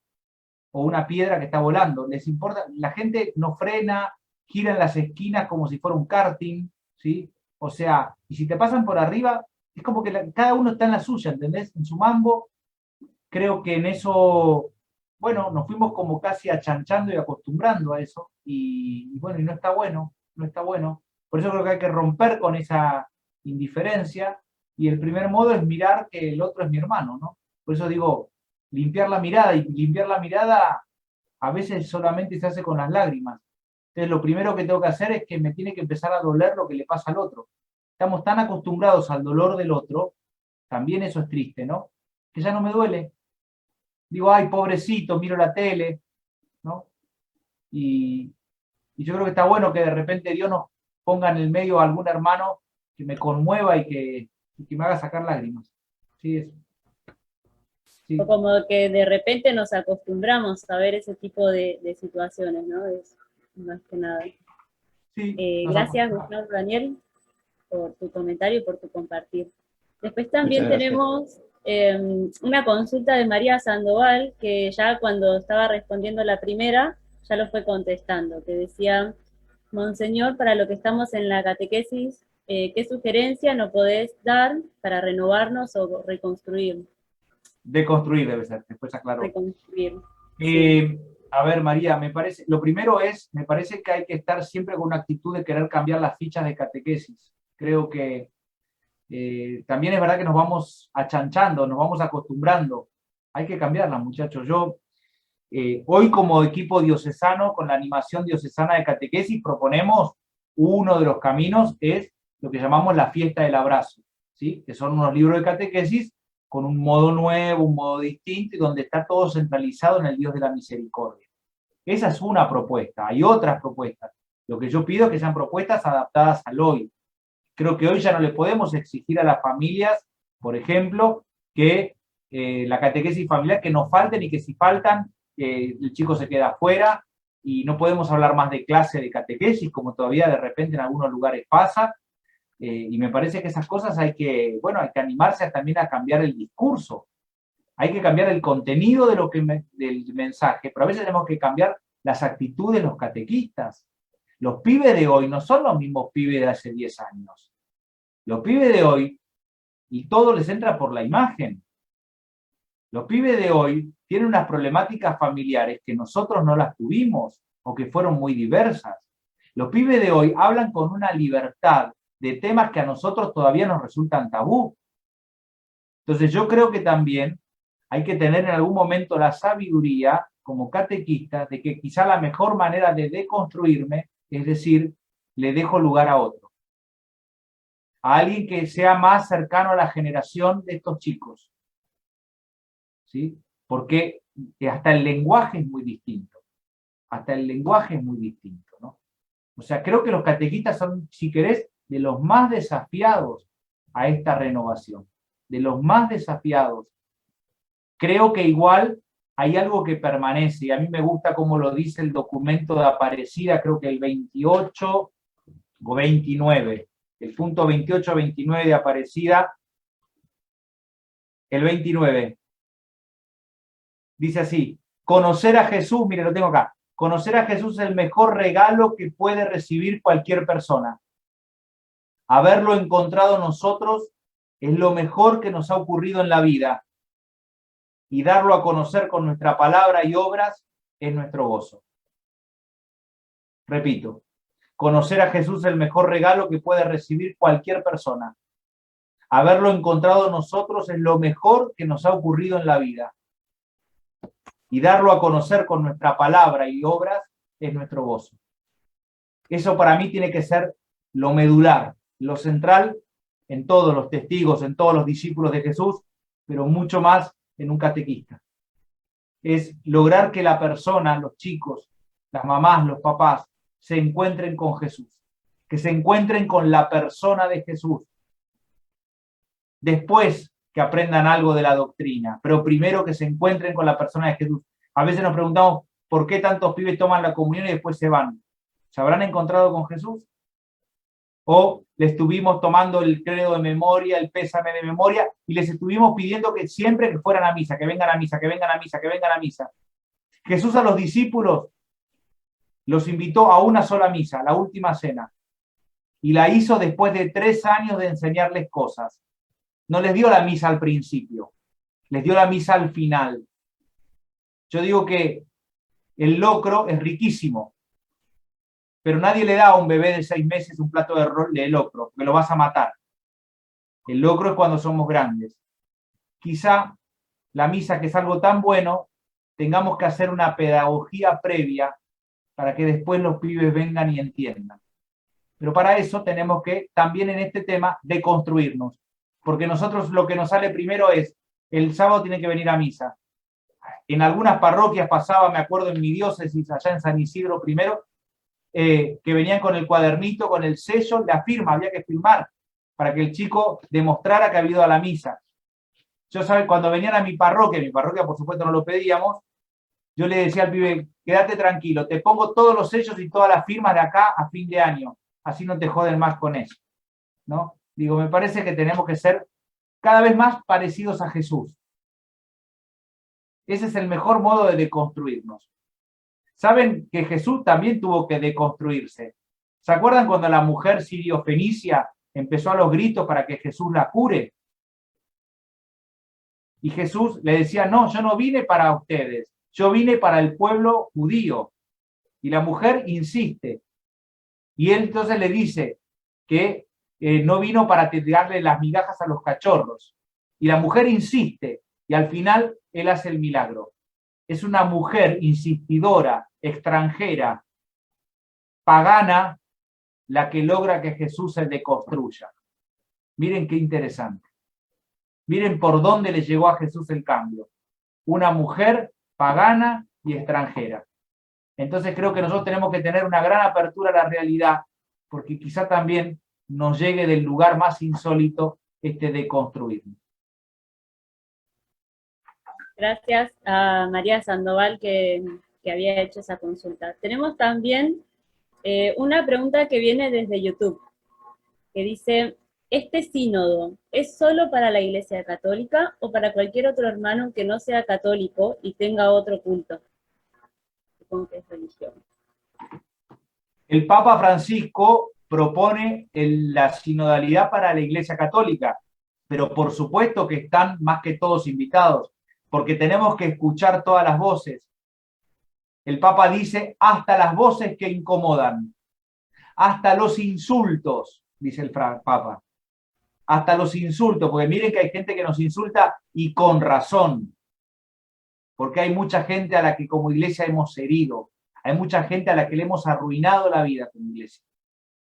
S1: o una piedra que está volando. Les importa, la gente no frena, gira en las esquinas como si fuera un karting, ¿sí? O sea, y si te pasan por arriba, es como que cada uno está en la suya, ¿entendés? En su mambo. Creo que en eso, bueno, nos fuimos como casi achanchando y acostumbrando a eso, y bueno, y no está bueno, no está bueno. Por eso creo que hay que romper con esa indiferencia, y el primer modo es mirar que el otro es mi hermano, ¿no? Por eso digo, limpiar la mirada, y limpiar la mirada a veces solamente se hace con las lágrimas. Entonces lo primero que tengo que hacer es que me tiene que empezar a doler lo que le pasa al otro. Estamos tan acostumbrados al dolor del otro, también eso es triste, ¿no? Que ya no me duele. Digo, ay, pobrecito, miro la tele, ¿no? Y yo creo que está bueno que de repente Dios nos ponga en el medio a algún hermano que me conmueva y que me haga sacar lágrimas. Sí, eso. Sí.
S5: O como que de repente nos acostumbramos a ver ese tipo de situaciones, ¿no? Es más que nada.
S1: Sí,
S5: Gracias, Gustavo Daniel, por tu comentario y por tu compartir. Después
S7: Muchas
S5: también
S7: gracias.
S5: tenemos una consulta de María Sandoval, que ya cuando estaba respondiendo la primera, ya lo fue contestando, que decía, Monseñor, para lo que estamos en la catequesis, ¿qué sugerencia nos podés dar para renovarnos o reconstruir?
S1: Deconstruir debe ser, después aclaro.
S5: Reconstruir. Sí.
S1: A ver, María, me parece, lo primero es, me parece que hay que estar siempre con una actitud de querer cambiar las fichas de catequesis. Creo que también es verdad que nos vamos achanchando, nos vamos acostumbrando. Hay que cambiarlas, muchachos. Yo, hoy como equipo diocesano, con la animación diocesana de catequesis, proponemos uno de los caminos, es lo que llamamos la fiesta del abrazo, ¿sí? Que son unos libros de catequesis con un modo nuevo, un modo distinto, y donde está todo centralizado en el Dios de la misericordia. Esa es una propuesta. Hay otras propuestas. Lo que yo pido es que sean propuestas adaptadas al hoy. Creo que hoy ya no le podemos exigir a las familias, por ejemplo, que la catequesis familiar, que no falten, y que si faltan, el chico se queda afuera, y no podemos hablar más de clase de catequesis, como todavía de repente en algunos lugares pasa. Y me parece que esas cosas hay que animarse también a cambiar el discurso. Hay que cambiar el contenido de del mensaje, pero a veces tenemos que cambiar las actitudes de los catequistas. Los pibes de hoy no son los mismos pibes de hace 10 años. Los pibes de hoy, y todo les entra por la imagen. Los pibes de hoy tienen unas problemáticas familiares que nosotros no las tuvimos, o que fueron muy diversas. Los pibes de hoy hablan con una libertad de temas que a nosotros todavía nos resultan tabú. Entonces yo creo que también hay que tener en algún momento la sabiduría, como catequista, de que quizá la mejor manera de deconstruirme es decir, le dejo lugar a otro. A alguien que sea más cercano a la generación de estos chicos. ¿Sí? Porque hasta el lenguaje es muy distinto. Hasta el lenguaje es muy distinto, ¿no? O sea, creo que los catequistas son, si querés, de los más desafiados a esta renovación, de los más desafiados. Creo que igual hay algo que permanece, y a mí me gusta cómo lo dice el documento de Aparecida, creo que el 28 o 29, el punto 28-29 de Aparecida, el 29, dice así: conocer a Jesús, mire, lo tengo acá, conocer a Jesús es el mejor regalo que puede recibir cualquier persona. Haberlo encontrado nosotros es lo mejor que nos ha ocurrido en la vida. Y darlo a conocer con nuestra palabra y obras es nuestro gozo. Repito, conocer a Jesús es el mejor regalo que puede recibir cualquier persona. Haberlo encontrado nosotros es lo mejor que nos ha ocurrido en la vida. Y darlo a conocer con nuestra palabra y obras es nuestro gozo. Eso para mí tiene que ser lo medular, lo central en todos los testigos, en todos los discípulos de Jesús, pero mucho más en un catequista. Es lograr que la persona, los chicos, las mamás, los papás, se encuentren con Jesús, que se encuentren con la persona de Jesús. Después que aprendan algo de la doctrina, pero primero que se encuentren con la persona de Jesús. A veces nos preguntamos por qué tantos pibes toman la comunión y después se van. ¿Se habrán encontrado con Jesús? ¿O les estuvimos tomando el credo de memoria, el pésame de memoria, y les estuvimos pidiendo que siempre que fueran a misa, que vengan a misa, que vengan a misa, que vengan a misa? Jesús a los discípulos los invitó a una sola misa, la última cena, y la hizo después de 3 años de enseñarles cosas. No les dio la misa al principio, les dio la misa al final. Yo digo que el locro es riquísimo, pero nadie le da a un bebé de 6 meses un plato de locro, porque lo vas a matar. El locro es cuando somos grandes. Quizá la misa, que es algo tan bueno, tengamos que hacer una pedagogía previa para que después los pibes vengan y entiendan. Pero para eso tenemos que, también en este tema, deconstruirnos. Porque nosotros lo que nos sale primero es, el sábado tienen que venir a misa. En algunas parroquias pasaba, me acuerdo en mi diócesis, allá en San Isidro primero, que venían con el cuadernito, con el sello, la firma, había que firmar para que el chico demostrara que había ido a la misa. Yo, ¿sabes? Cuando venían a mi parroquia por supuesto no lo pedíamos, yo le decía al pibe, quédate tranquilo, te pongo todos los sellos y todas las firmas de acá a fin de año, así no te joden más con eso, ¿no? Digo, me parece que tenemos que ser cada vez más parecidos a Jesús. Ese es el mejor modo de deconstruirnos. Saben que Jesús también tuvo que deconstruirse. ¿Se acuerdan cuando la mujer sirio-fenicia empezó a los gritos para que Jesús la cure? Y Jesús le decía, no, yo no vine para ustedes, yo vine para el pueblo judío. Y la mujer insiste. Y él entonces le dice que no vino para tirarle las migajas a los cachorros. Y la mujer insiste, y al final él hace el milagro. Es una mujer insistidora, extranjera, pagana, la que logra que Jesús se deconstruya. Miren qué interesante. Miren por dónde le llegó a Jesús el cambio. Una mujer pagana y extranjera. Entonces creo que nosotros tenemos que tener una gran apertura a la realidad, porque quizá también nos llegue del lugar más insólito de construirnos.
S5: Gracias a María Sandoval que había hecho esa consulta. Tenemos también una pregunta que viene desde YouTube, que dice, ¿este sínodo es solo para la Iglesia Católica o para cualquier otro hermano que no sea católico y tenga otro culto? Supongo que es religión.
S1: El Papa Francisco propone la sinodalidad para la Iglesia Católica, pero por supuesto que están más que todos invitados, porque tenemos que escuchar todas las voces. El Papa dice, hasta las voces que incomodan, hasta los insultos, dice el Papa, hasta los insultos, porque miren que hay gente que nos insulta y con razón, porque hay mucha gente a la que como iglesia hemos herido, hay mucha gente a la que le hemos arruinado la vida como iglesia.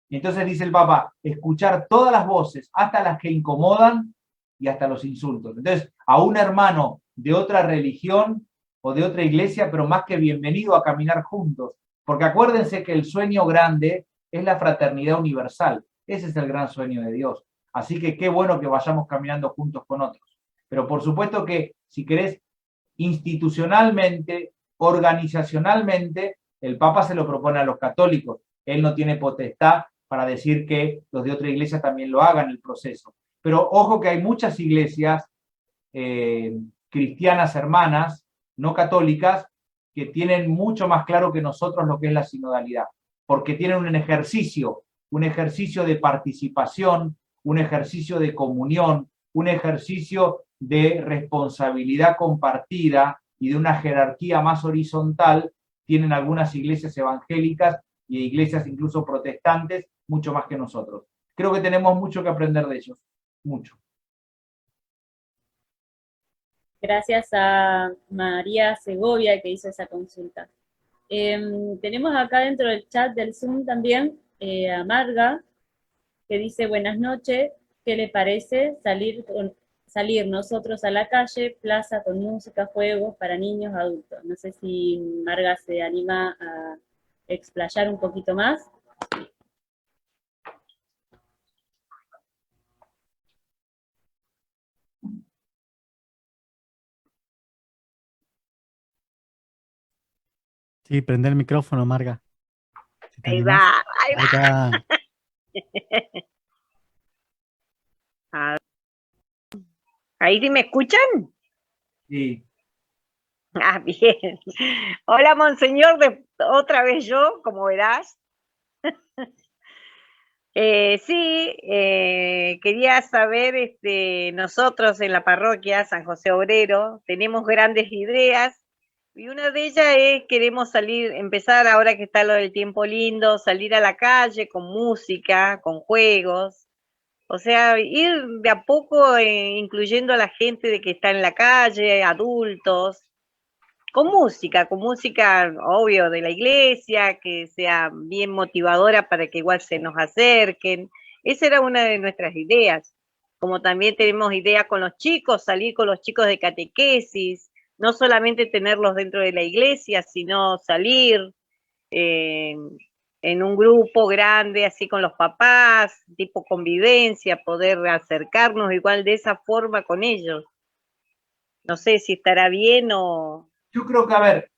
S1: Y entonces dice el Papa, escuchar todas las voces, hasta las que incomodan y hasta los insultos. Entonces, a un hermano de otra religión o de otra iglesia, pero más que bienvenido a caminar juntos, porque acuérdense que el sueño grande es la fraternidad universal. Ese es el gran sueño de Dios. Así que qué bueno que vayamos caminando juntos con otros. Pero por supuesto que, si querés, institucionalmente, organizacionalmente, el Papa se lo propone a los católicos. Él no tiene potestad para decir que los de otra iglesia también lo hagan el proceso. Pero ojo que hay muchas iglesias cristianas hermanas, no católicas, que tienen mucho más claro que nosotros lo que es la sinodalidad, porque tienen un ejercicio de participación, un ejercicio de comunión, un ejercicio de responsabilidad compartida y de una jerarquía más horizontal. Tienen algunas iglesias evangélicas y iglesias incluso protestantes, mucho más que nosotros. Creo que tenemos mucho que aprender de ellos, mucho.
S5: Gracias a María Segovia que hizo esa consulta. Tenemos acá dentro del chat del Zoom también a Marga, que dice: buenas noches, ¿qué le parece salir nosotros a la calle, plaza con música, juegos para niños, adultos? No sé si Marga se anima a explayar un poquito más.
S2: Sí, prende el micrófono, Marga. Si te
S8: Ahí
S2: animás.
S8: va, ahí
S2: Ahí está.
S8: va. ¿Ahí sí me escuchan?
S1: Sí.
S8: Ah, bien. Hola, monseñor, otra vez yo, como verás. Sí, quería saber, nosotros en la parroquia San José Obrero tenemos grandes ideas y una de ellas es queremos empezar ahora que está lo del tiempo lindo, salir a la calle con música, con juegos, o sea, ir de a poco incluyendo a la gente de que está en la calle, adultos, con música, obvio, de la iglesia, que sea bien motivadora para que igual se nos acerquen. Esa era una de nuestras ideas. Como también tenemos ideas con los chicos, salir con los chicos de catequesis, no solamente tenerlos dentro de la iglesia, sino salir en un grupo grande, así con los papás, tipo convivencia, poder acercarnos igual de esa forma con ellos. No sé si estará bien o...
S1: Yo creo que, a ver,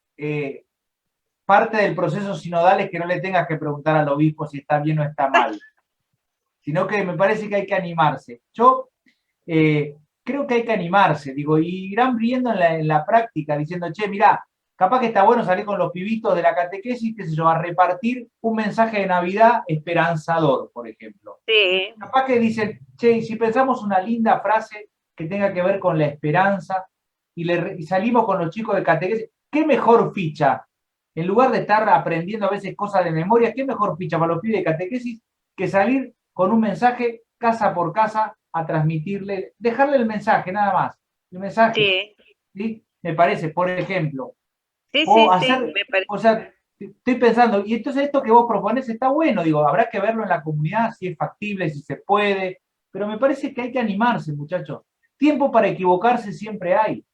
S1: parte del proceso sinodal es que no le tengas que preguntar al obispo si está bien o está mal, sino que me parece que hay que animarse. Yo creo que hay que animarse, digo, y irán viendo en la práctica, diciendo, che, mirá, capaz que está bueno salir con los pibitos de la catequesis, qué sé yo, a repartir un mensaje de Navidad esperanzador, por ejemplo.
S8: Sí.
S1: Capaz que dicen, che, y si pensamos una linda frase que tenga que ver con la esperanza, y salimos con los chicos de catequesis, ¿qué mejor ficha? En lugar de estar aprendiendo a veces cosas de memoria, ¿qué mejor ficha para los pibes de catequesis que salir con un mensaje casa por casa a transmitirle, dejarle el mensaje, nada más? El mensaje,
S8: Sí.
S1: ¿sí? Me parece, por ejemplo.
S8: Sí,
S1: O
S8: sí,
S1: hacer,
S8: me parece.
S1: o sea, estoy pensando, y entonces esto que vos proponés está bueno, digo, habrá que verlo en la comunidad, si es factible, si se puede, pero me parece que hay que animarse, muchachos. Tiempo para equivocarse siempre hay.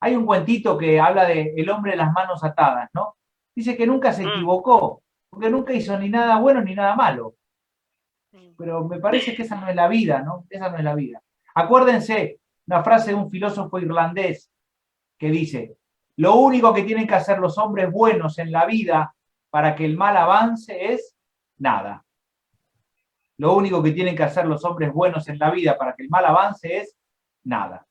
S1: Hay un cuentito que habla de el hombre de las manos atadas, ¿no? Dice que nunca se equivocó, porque nunca hizo ni nada bueno ni nada malo. Pero me parece que esa no es la vida, ¿no? Esa no es la vida. Acuérdense, una frase de un filósofo irlandés que dice, lo único que tienen que hacer los hombres buenos en la vida para que el mal avance es nada. Lo único que tienen que hacer los hombres buenos en la vida para que el mal avance es nada.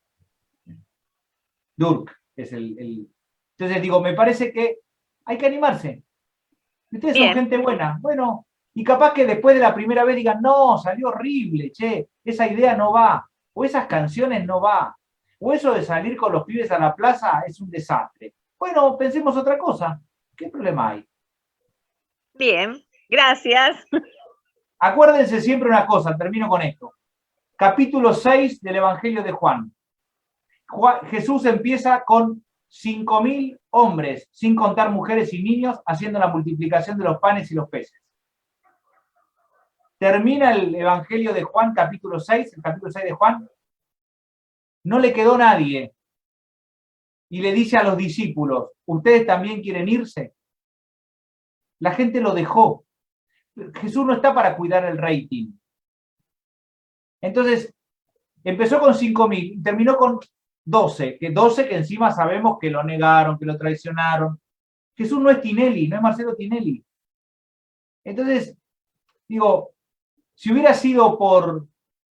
S1: Durk es el... Entonces digo, me parece que hay que animarse. Ustedes son gente buena. Bueno, y capaz que después de la primera vez digan, no, salió horrible, che, esa idea no va, o esas canciones no va, o eso de salir con los pibes a la plaza es un desastre. Bueno, pensemos otra cosa. ¿Qué problema hay?
S8: Bien, gracias.
S1: Acuérdense siempre una cosa, termino con esto. Capítulo 6 del Evangelio de Juan. Jesús empieza con 5.000 hombres, sin contar mujeres y niños, haciendo la multiplicación de los panes y los peces. Termina el Evangelio de Juan, capítulo 6, el capítulo 6 de Juan, no le quedó nadie. Y le dice a los discípulos, ¿ustedes también quieren irse? La gente lo dejó. Jesús no está para cuidar el rating. Entonces, empezó con 5.000 y terminó con 12 que encima sabemos que lo negaron, que lo traicionaron. Jesús no es Tinelli, no es Marcelo Tinelli. Entonces, digo, si hubiera sido por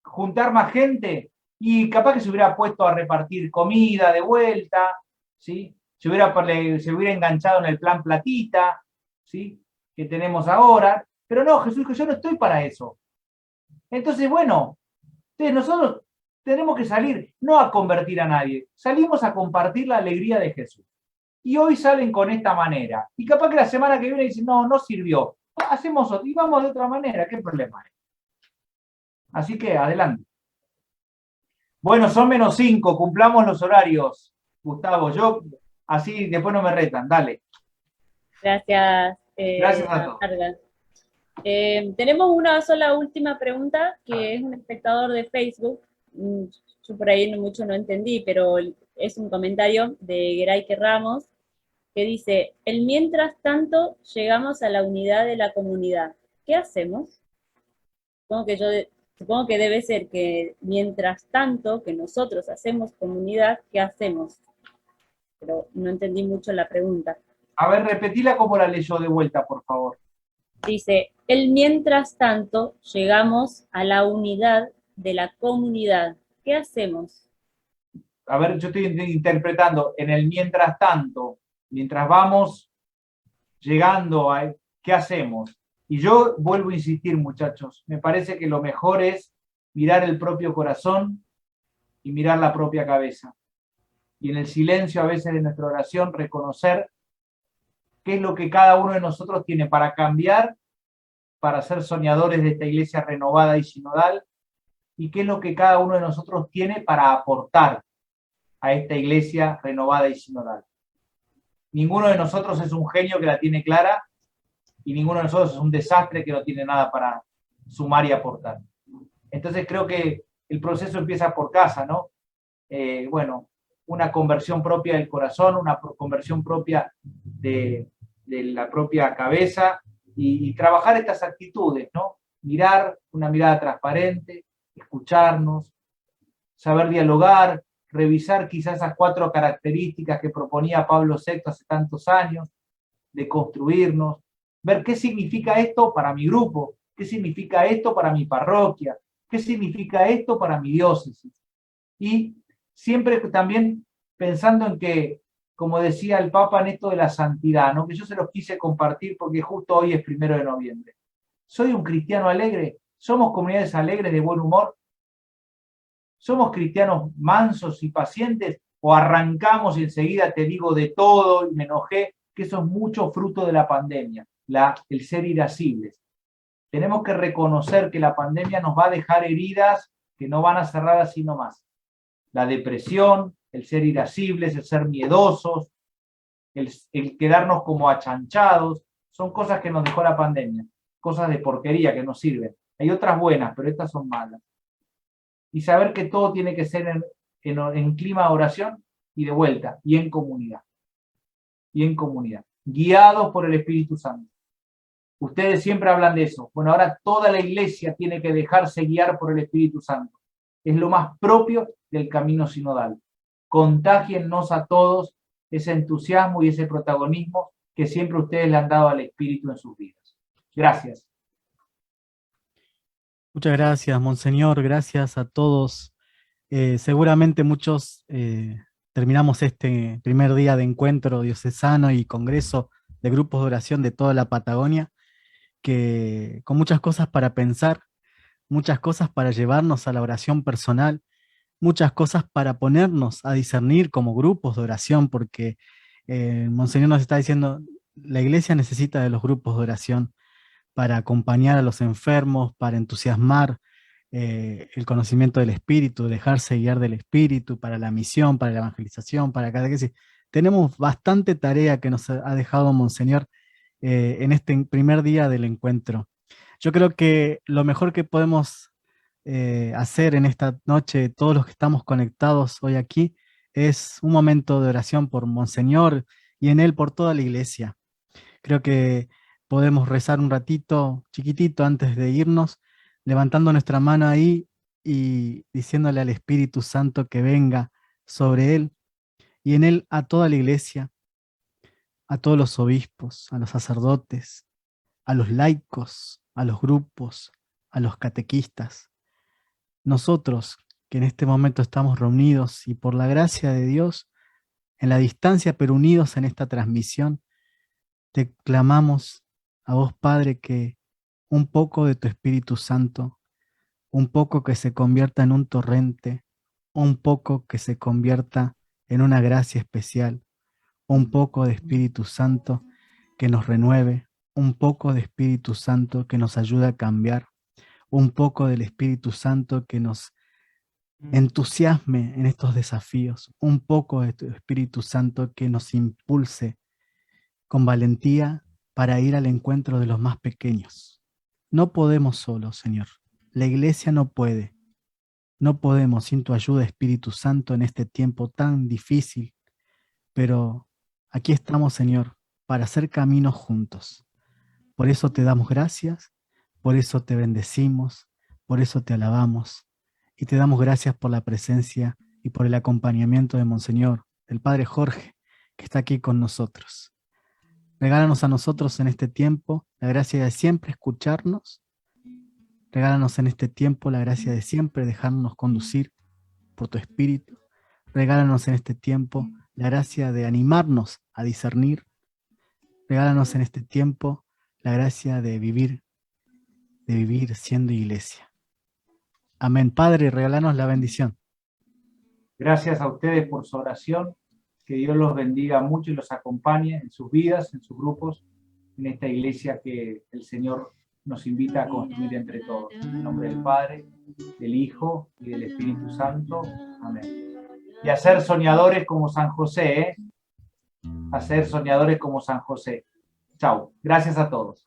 S1: juntar más gente, y capaz que se hubiera puesto a repartir comida de vuelta, ¿sí? Se hubiera enganchado en el plan platita, ¿sí? Que tenemos ahora. Pero no, Jesús dijo, yo no estoy para eso. Entonces, bueno, nosotros tenemos que salir, no a convertir a nadie, salimos a compartir la alegría de Jesús. Y hoy salen con esta manera. Y capaz que la semana que viene dicen, no, no sirvió. Hacemos otro, y vamos de otra manera, ¿qué problema hay? Así que, adelante. Bueno, son -5, cumplamos los horarios, Gustavo. Yo, así después no me retan, dale.
S5: Gracias.
S1: Gracias a todos.
S5: Tenemos una sola última pregunta, que es un espectador de Facebook. Yo por ahí mucho no entendí, pero es un comentario de Geraike Ramos, que dice, el mientras tanto llegamos a la unidad de la comunidad. ¿Qué hacemos? Supongo que debe ser que mientras tanto que nosotros hacemos comunidad, ¿qué hacemos? Pero no entendí mucho la pregunta.
S1: A ver, repetila como la leyó de vuelta, por favor.
S5: Dice, el mientras tanto llegamos a la unidad de la comunidad. ¿Qué hacemos?
S1: A ver, yo estoy interpretando en el mientras tanto, mientras vamos llegando a... ¿Qué hacemos? Y yo vuelvo a insistir, muchachos, me parece que lo mejor es mirar el propio corazón y mirar la propia cabeza. Y en el silencio a veces de nuestra oración reconocer qué es lo que cada uno de nosotros tiene para cambiar, para ser soñadores de esta iglesia renovada y sinodal, y qué es lo que cada uno de nosotros tiene para aportar a esta iglesia renovada y sinodal. Ninguno de nosotros es un genio que la tiene clara, y ninguno de nosotros es un desastre que no tiene nada para sumar y aportar. Entonces creo que el proceso empieza por casa, ¿no? Bueno, una conversión propia del corazón, una conversión propia de la propia cabeza, y trabajar estas actitudes, ¿no? Mirar, una mirada transparente, escucharnos, saber dialogar, revisar quizás esas 4 características que proponía Pablo VI hace tantos años, de construirnos, ver qué significa esto para mi grupo, qué significa esto para mi parroquia, qué significa esto para mi diócesis. Y siempre también pensando en que, como decía el Papa en esto de la santidad, ¿no? Que yo se los quise compartir porque justo hoy es 1 de noviembre. ¿Soy un cristiano alegre? ¿Somos comunidades alegres de buen humor? ¿Somos cristianos mansos y pacientes? ¿O arrancamos y enseguida te digo de todo y me enojé? Que eso es mucho fruto de la pandemia, el ser irascibles. Tenemos que reconocer que la pandemia nos va a dejar heridas que no van a cerrar así nomás. La depresión, el ser irascibles, el ser miedosos, el quedarnos como achanchados, son cosas que nos dejó la pandemia, cosas de porquería que no sirven. Hay otras buenas, pero estas son malas. Y saber que todo tiene que ser en clima de oración y de vuelta, y en comunidad. Y en comunidad, guiados por el Espíritu Santo. Ustedes siempre hablan de eso. Bueno, ahora toda la iglesia tiene que dejarse guiar por el Espíritu Santo. Es lo más propio del camino sinodal. Contágiennos a todos ese entusiasmo y ese protagonismo que siempre ustedes le han dado al Espíritu en sus vidas. Gracias.
S2: Muchas gracias, Monseñor. Gracias a todos. Seguramente muchos terminamos este primer día de encuentro diocesano y congreso de grupos de oración de toda la Patagonia, que con muchas cosas para pensar, muchas cosas para llevarnos a la oración personal, muchas cosas para ponernos a discernir como grupos de oración, porque Monseñor nos está diciendo, la iglesia necesita de los grupos de oración para acompañar a los enfermos, para entusiasmar el conocimiento del Espíritu, dejarse guiar del Espíritu, para la misión, para la evangelización, para cada catequesis. Tenemos bastante tarea que nos ha dejado Monseñor en este primer día del encuentro. Yo creo que lo mejor que podemos hacer en esta noche, todos los que estamos conectados hoy aquí, es un momento de oración por Monseñor y en él por toda la iglesia. Creo que podemos rezar un ratito, chiquitito, antes de irnos, levantando nuestra mano ahí y diciéndole al Espíritu Santo que venga sobre él y en él a toda la iglesia, a todos los obispos, a los sacerdotes, a los laicos, a los grupos, a los catequistas. Nosotros que en este momento estamos reunidos y por la gracia de Dios, en la distancia pero unidos en esta transmisión, te clamamos a vos, Padre, que un poco de tu Espíritu Santo, un poco que se convierta en un torrente, un poco que se convierta en una gracia especial, un poco de Espíritu Santo que nos renueve, un poco de Espíritu Santo que nos ayude a cambiar, un poco del Espíritu Santo que nos entusiasme en estos desafíos, un poco de tu Espíritu Santo que nos impulse con valentía para ir al encuentro de los más pequeños. No podemos solos, Señor. La iglesia no puede. No podemos sin tu ayuda, Espíritu Santo, en este tiempo tan difícil. Pero aquí estamos, Señor, para hacer caminos juntos. Por eso te damos gracias, por eso te bendecimos, por eso te alabamos. Y te damos gracias por la presencia y por el acompañamiento de Monseñor, el Padre Jorge, que está aquí con nosotros. Regálanos a nosotros en este tiempo la gracia de siempre escucharnos. Regálanos en este tiempo la gracia de siempre dejarnos conducir por tu Espíritu. Regálanos en este tiempo la gracia de animarnos a discernir. Regálanos en este tiempo la gracia de vivir siendo iglesia. Amén. Padre, regálanos la bendición.
S1: Gracias a ustedes por su oración. Que Dios los bendiga mucho y los acompañe en sus vidas, en sus grupos, en esta iglesia que el Señor nos invita a construir entre todos. En el nombre del Padre, del Hijo y del Espíritu Santo. Amén. Y a ser soñadores como San José, ¿eh? A ser soñadores como San José. Chao. Gracias a todos.